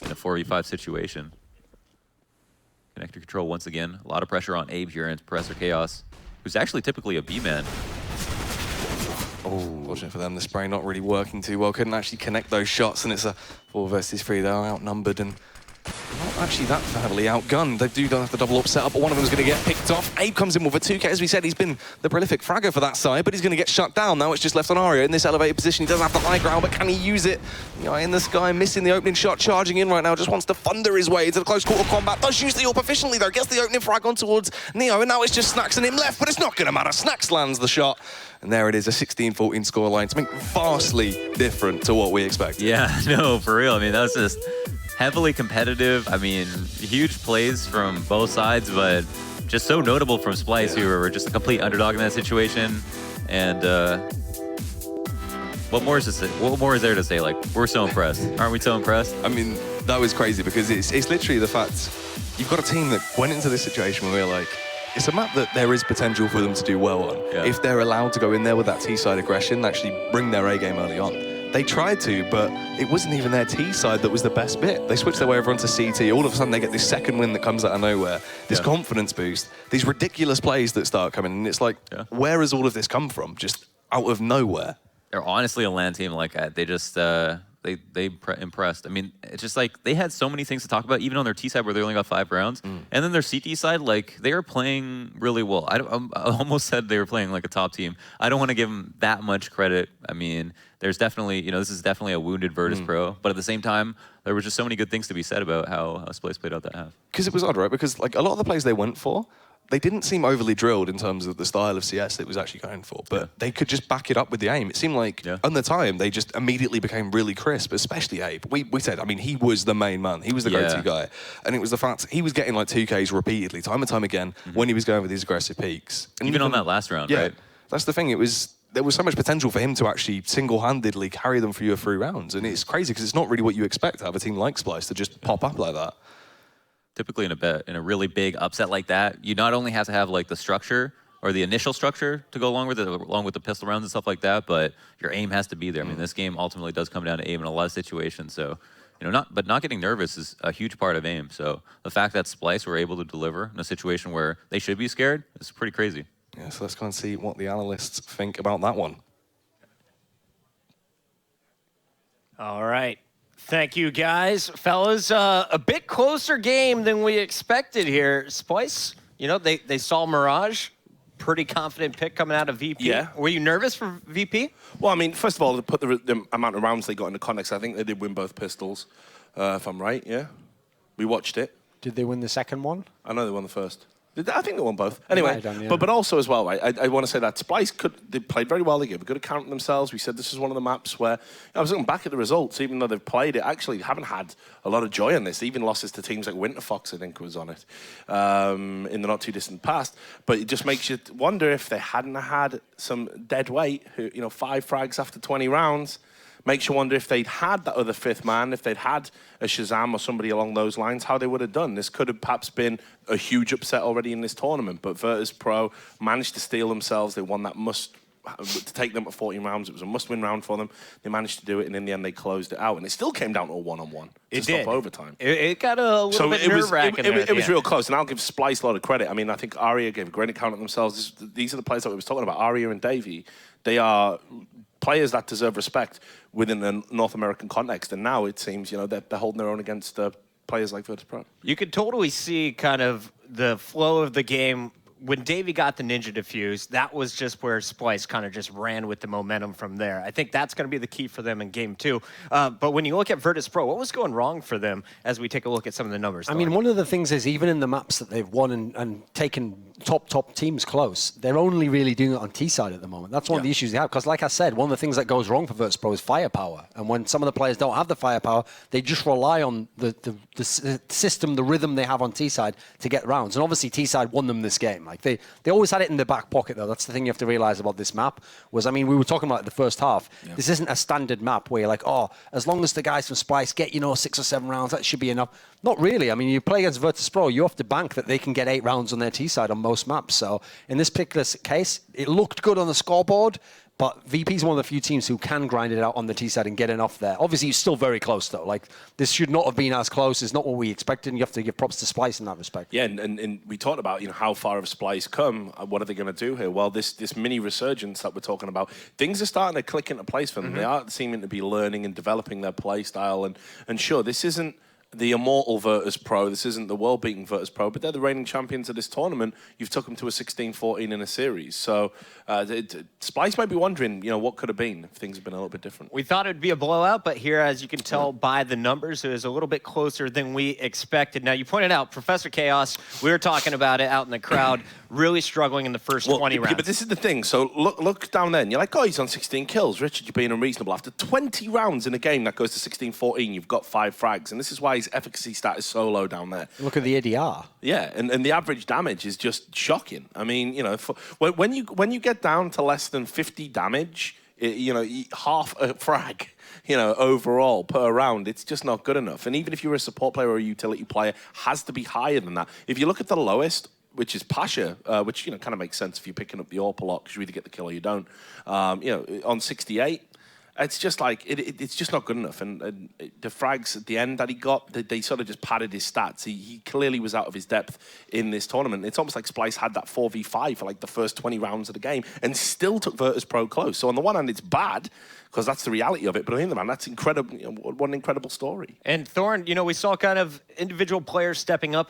A: in a 4v5 situation. Connector control once again. A lot of pressure on Abe here and Professor Chaos, who's actually typically a B-man.
B: Fortunate for them, the spray not really working too well. Couldn't actually connect those shots, and it's a 4 versus 3. They're outnumbered and not actually that heavily outgunned. They do have the double up setup, but one of them is going to get picked off. Abe comes in with a 2K. As we said, he's been the prolific fragger for that side, but he's going to get shut down. Now it's just left on Arya in this elevated position. He doesn't have the high ground, but can he use it? The eye in the sky, missing the opening shot, charging in right now, just wants to thunder his way into the close quarter combat. Does use the AWP efficiently though, gets the opening frag on towards Neo, and now it's just Snacks and him left, but it's not going to matter. Snacks lands the shot. And there it is, a 16-14 scoreline. Something vastly different to what we expected.
A: Yeah, no, for real. I mean, that was just heavily competitive. I mean, huge plays from both sides, but just so notable from Splyce, who were just a complete underdog in that situation. And what more is there to say? Like, we're so impressed. Aren't we so impressed?
B: I mean, that was crazy because it's literally the fact you've got a team that went into this situation where we're like, it's a map that there is potential for them to do well on.
A: Yeah.
B: If they're allowed to go in there with that T-side aggression, actually bring their A game early on. They tried to, but it wasn't even their T-side that was the best bit. They switched their way over onto CT. All of a sudden, they get this second win that comes out of nowhere, this confidence boost, these ridiculous plays that start coming. And it's like, where has all of this come from? Just out of nowhere.
A: They're honestly a LAN team like that. They just, they impressed. I mean, it's just like they had so many things to talk about, even on their T side where they only got 5 rounds. And then their CT side, like, they are playing really well. I almost said they were playing like a top team. I don't want to give them that much credit. I mean, there's definitely, you know, this is definitely a wounded Virtus.pro, but at the same time, there were just so many good things to be said about how Splyce played out that half.
B: Because it was odd, right? Because like a lot of the plays they went for, they didn't seem overly drilled in terms of the style of CS that it was actually going for, but they could just back it up with the aim. It seemed like on the time, they just immediately became really crisp, especially Abe. We said, I mean, he was the main man. He was the go-to guy. And it was the fact he was getting like 2Ks repeatedly, time and time again, when he was going with these aggressive peaks. And
A: even on that last round, right?
B: That's the thing. There was so much potential for him to actually single-handedly carry them through 3 rounds. And it's crazy because it's not really what you expect to have a team like Splyce to just pop up like that.
A: Typically in a really big upset like that, you not only have to have like the structure or the initial structure to go along with it, along with the pistol rounds and stuff like that, but your aim has to be there. I mean, this game ultimately does come down to aim in a lot of situations. So, you know, not getting nervous is a huge part of aim. So the fact that Splyce were able to deliver in a situation where they should be scared is pretty crazy.
B: Yeah, so let's go and see what the analysts think about that one.
D: All right. Thank you, guys. Fellas, a bit closer game than we expected here. Splyce, you know, they saw Mirage. Pretty confident pick coming out of VP.
E: Yeah.
D: Were you nervous for VP?
E: Well, I mean, first of all, to put the amount of rounds they got into context, I think they did win both pistols, if I'm right, yeah? We watched it.
F: Did they win the second one?
E: I know they won the first. I think they won both. Anyway,
F: have done, yeah.
E: but also as well, right? I want to say that Splyce they played very well. They gave a good account of themselves. We said this is one of the maps where I was looking back at the results, even though they've played it, actually haven't had a lot of joy on this. Even losses to teams like Winterfox, I think, was on it in the not too distant past. But it just makes you wonder if they hadn't had some dead weight, 5 frags after 20 rounds. Makes you wonder if they'd had that other 5th man, if they'd had a Shazam or somebody along those lines, how they would have done. This could have perhaps been a huge upset already in this tournament, but Virtus Pro managed to steal themselves. They won that to take them to 14 rounds. It was a must-win round for them. They managed to do it, and in the end, they closed it out. And it still came down to a one-on-one to stop overtime.
D: It got a little bit nerve-wracking.
E: It was real close, and I'll give Splyce a lot of credit. I mean, I think Aria gave a great account of themselves. These are the players that we was talking about, Aria and Davey. They are players that deserve respect within the North American context, and now it seems they're holding their own against players like Virtus Pro.
D: You could totally see kind of the flow of the game. When Davey got the Ninja Diffuse, that was just where Splyce kind of just ran with the momentum from there. I think that's going to be the key for them in Game 2. But when you look at Virtus Pro, what was going wrong for them as we take a look at some of the numbers?
F: I mean, one of the things is even in the maps that they've won and taken top teams close, they're only really doing it on T side at the moment. That's one of the issues they have. Because like I said, one of the things that goes wrong for Virtus Pro is firepower. And when some of the players don't have the firepower, they just rely on the system, the rhythm they have on T side to get rounds. And obviously T side won them this game. Like they always had it in their back pocket, though. That's the thing you have to realize about this map. We were talking about it the first half. Yeah. This isn't a standard map where you're like, oh, as long as the guys from Splyce get 6 or 7 rounds, that should be enough. Not really. I mean, you play against Virtus Pro, you have to bank that they can get 8 rounds on their T side on most maps. So in this particular case, it looked good on the scoreboard. But VP is one of the few teams who can grind it out on the T side and get enough there. Obviously, it's still very close, though. Like, this should not have been as close. It's not what we expected, and you have to give props to Splyce in that respect.
E: Yeah, and we talked about, how far have Splyce come? What are they going to do here? Well, this mini resurgence that we're talking about, things are starting to click into place for them. They are seeming to be learning and developing their play style. And sure, this isn't the immortal Virtus Pro. This isn't the world-beating Virtus Pro, but they're the reigning champions of this tournament. You've took them to a 16-14 in a series. So Splyce might be wondering, what could have been if things had been a little bit different.
D: We thought it'd be a blowout, but here, as you can tell by the numbers, it was a little bit closer than we expected. Now, you pointed out Professor Chaos. We were talking about it out in the crowd, really struggling in the first 20 rounds.
E: Yeah, but this is the thing. So look down there, and you're like, oh, he's on 16 kills. Richard, you're being unreasonable. After 20 rounds in a game that goes to 16-14, you've got 5 frags, and this is why his efficacy stat is so low down there.
F: Look at the ADR.
E: Yeah, and the average damage is just shocking. I mean, when you get down to less than 50 damage, half a frag, overall per round, it's just not good enough. And even if you're a support player or a utility player, has to be higher than that. If you look at the lowest, which is Pasha, which kind of makes sense if you're picking up the AWP a lot because you either get the kill or you don't. On 68. It's just like, it's just not good enough. And the frags at the end that he got, they sort of just padded his stats. He clearly was out of his depth in this tournament. It's almost like Splyce had that 4v5 for like the first 20 rounds of the game and still took Virtus Pro close. So on the one hand, it's bad because that's the reality of it. But on the other hand, that's incredible. What an incredible story.
D: And Thorn, we saw kind of individual players stepping up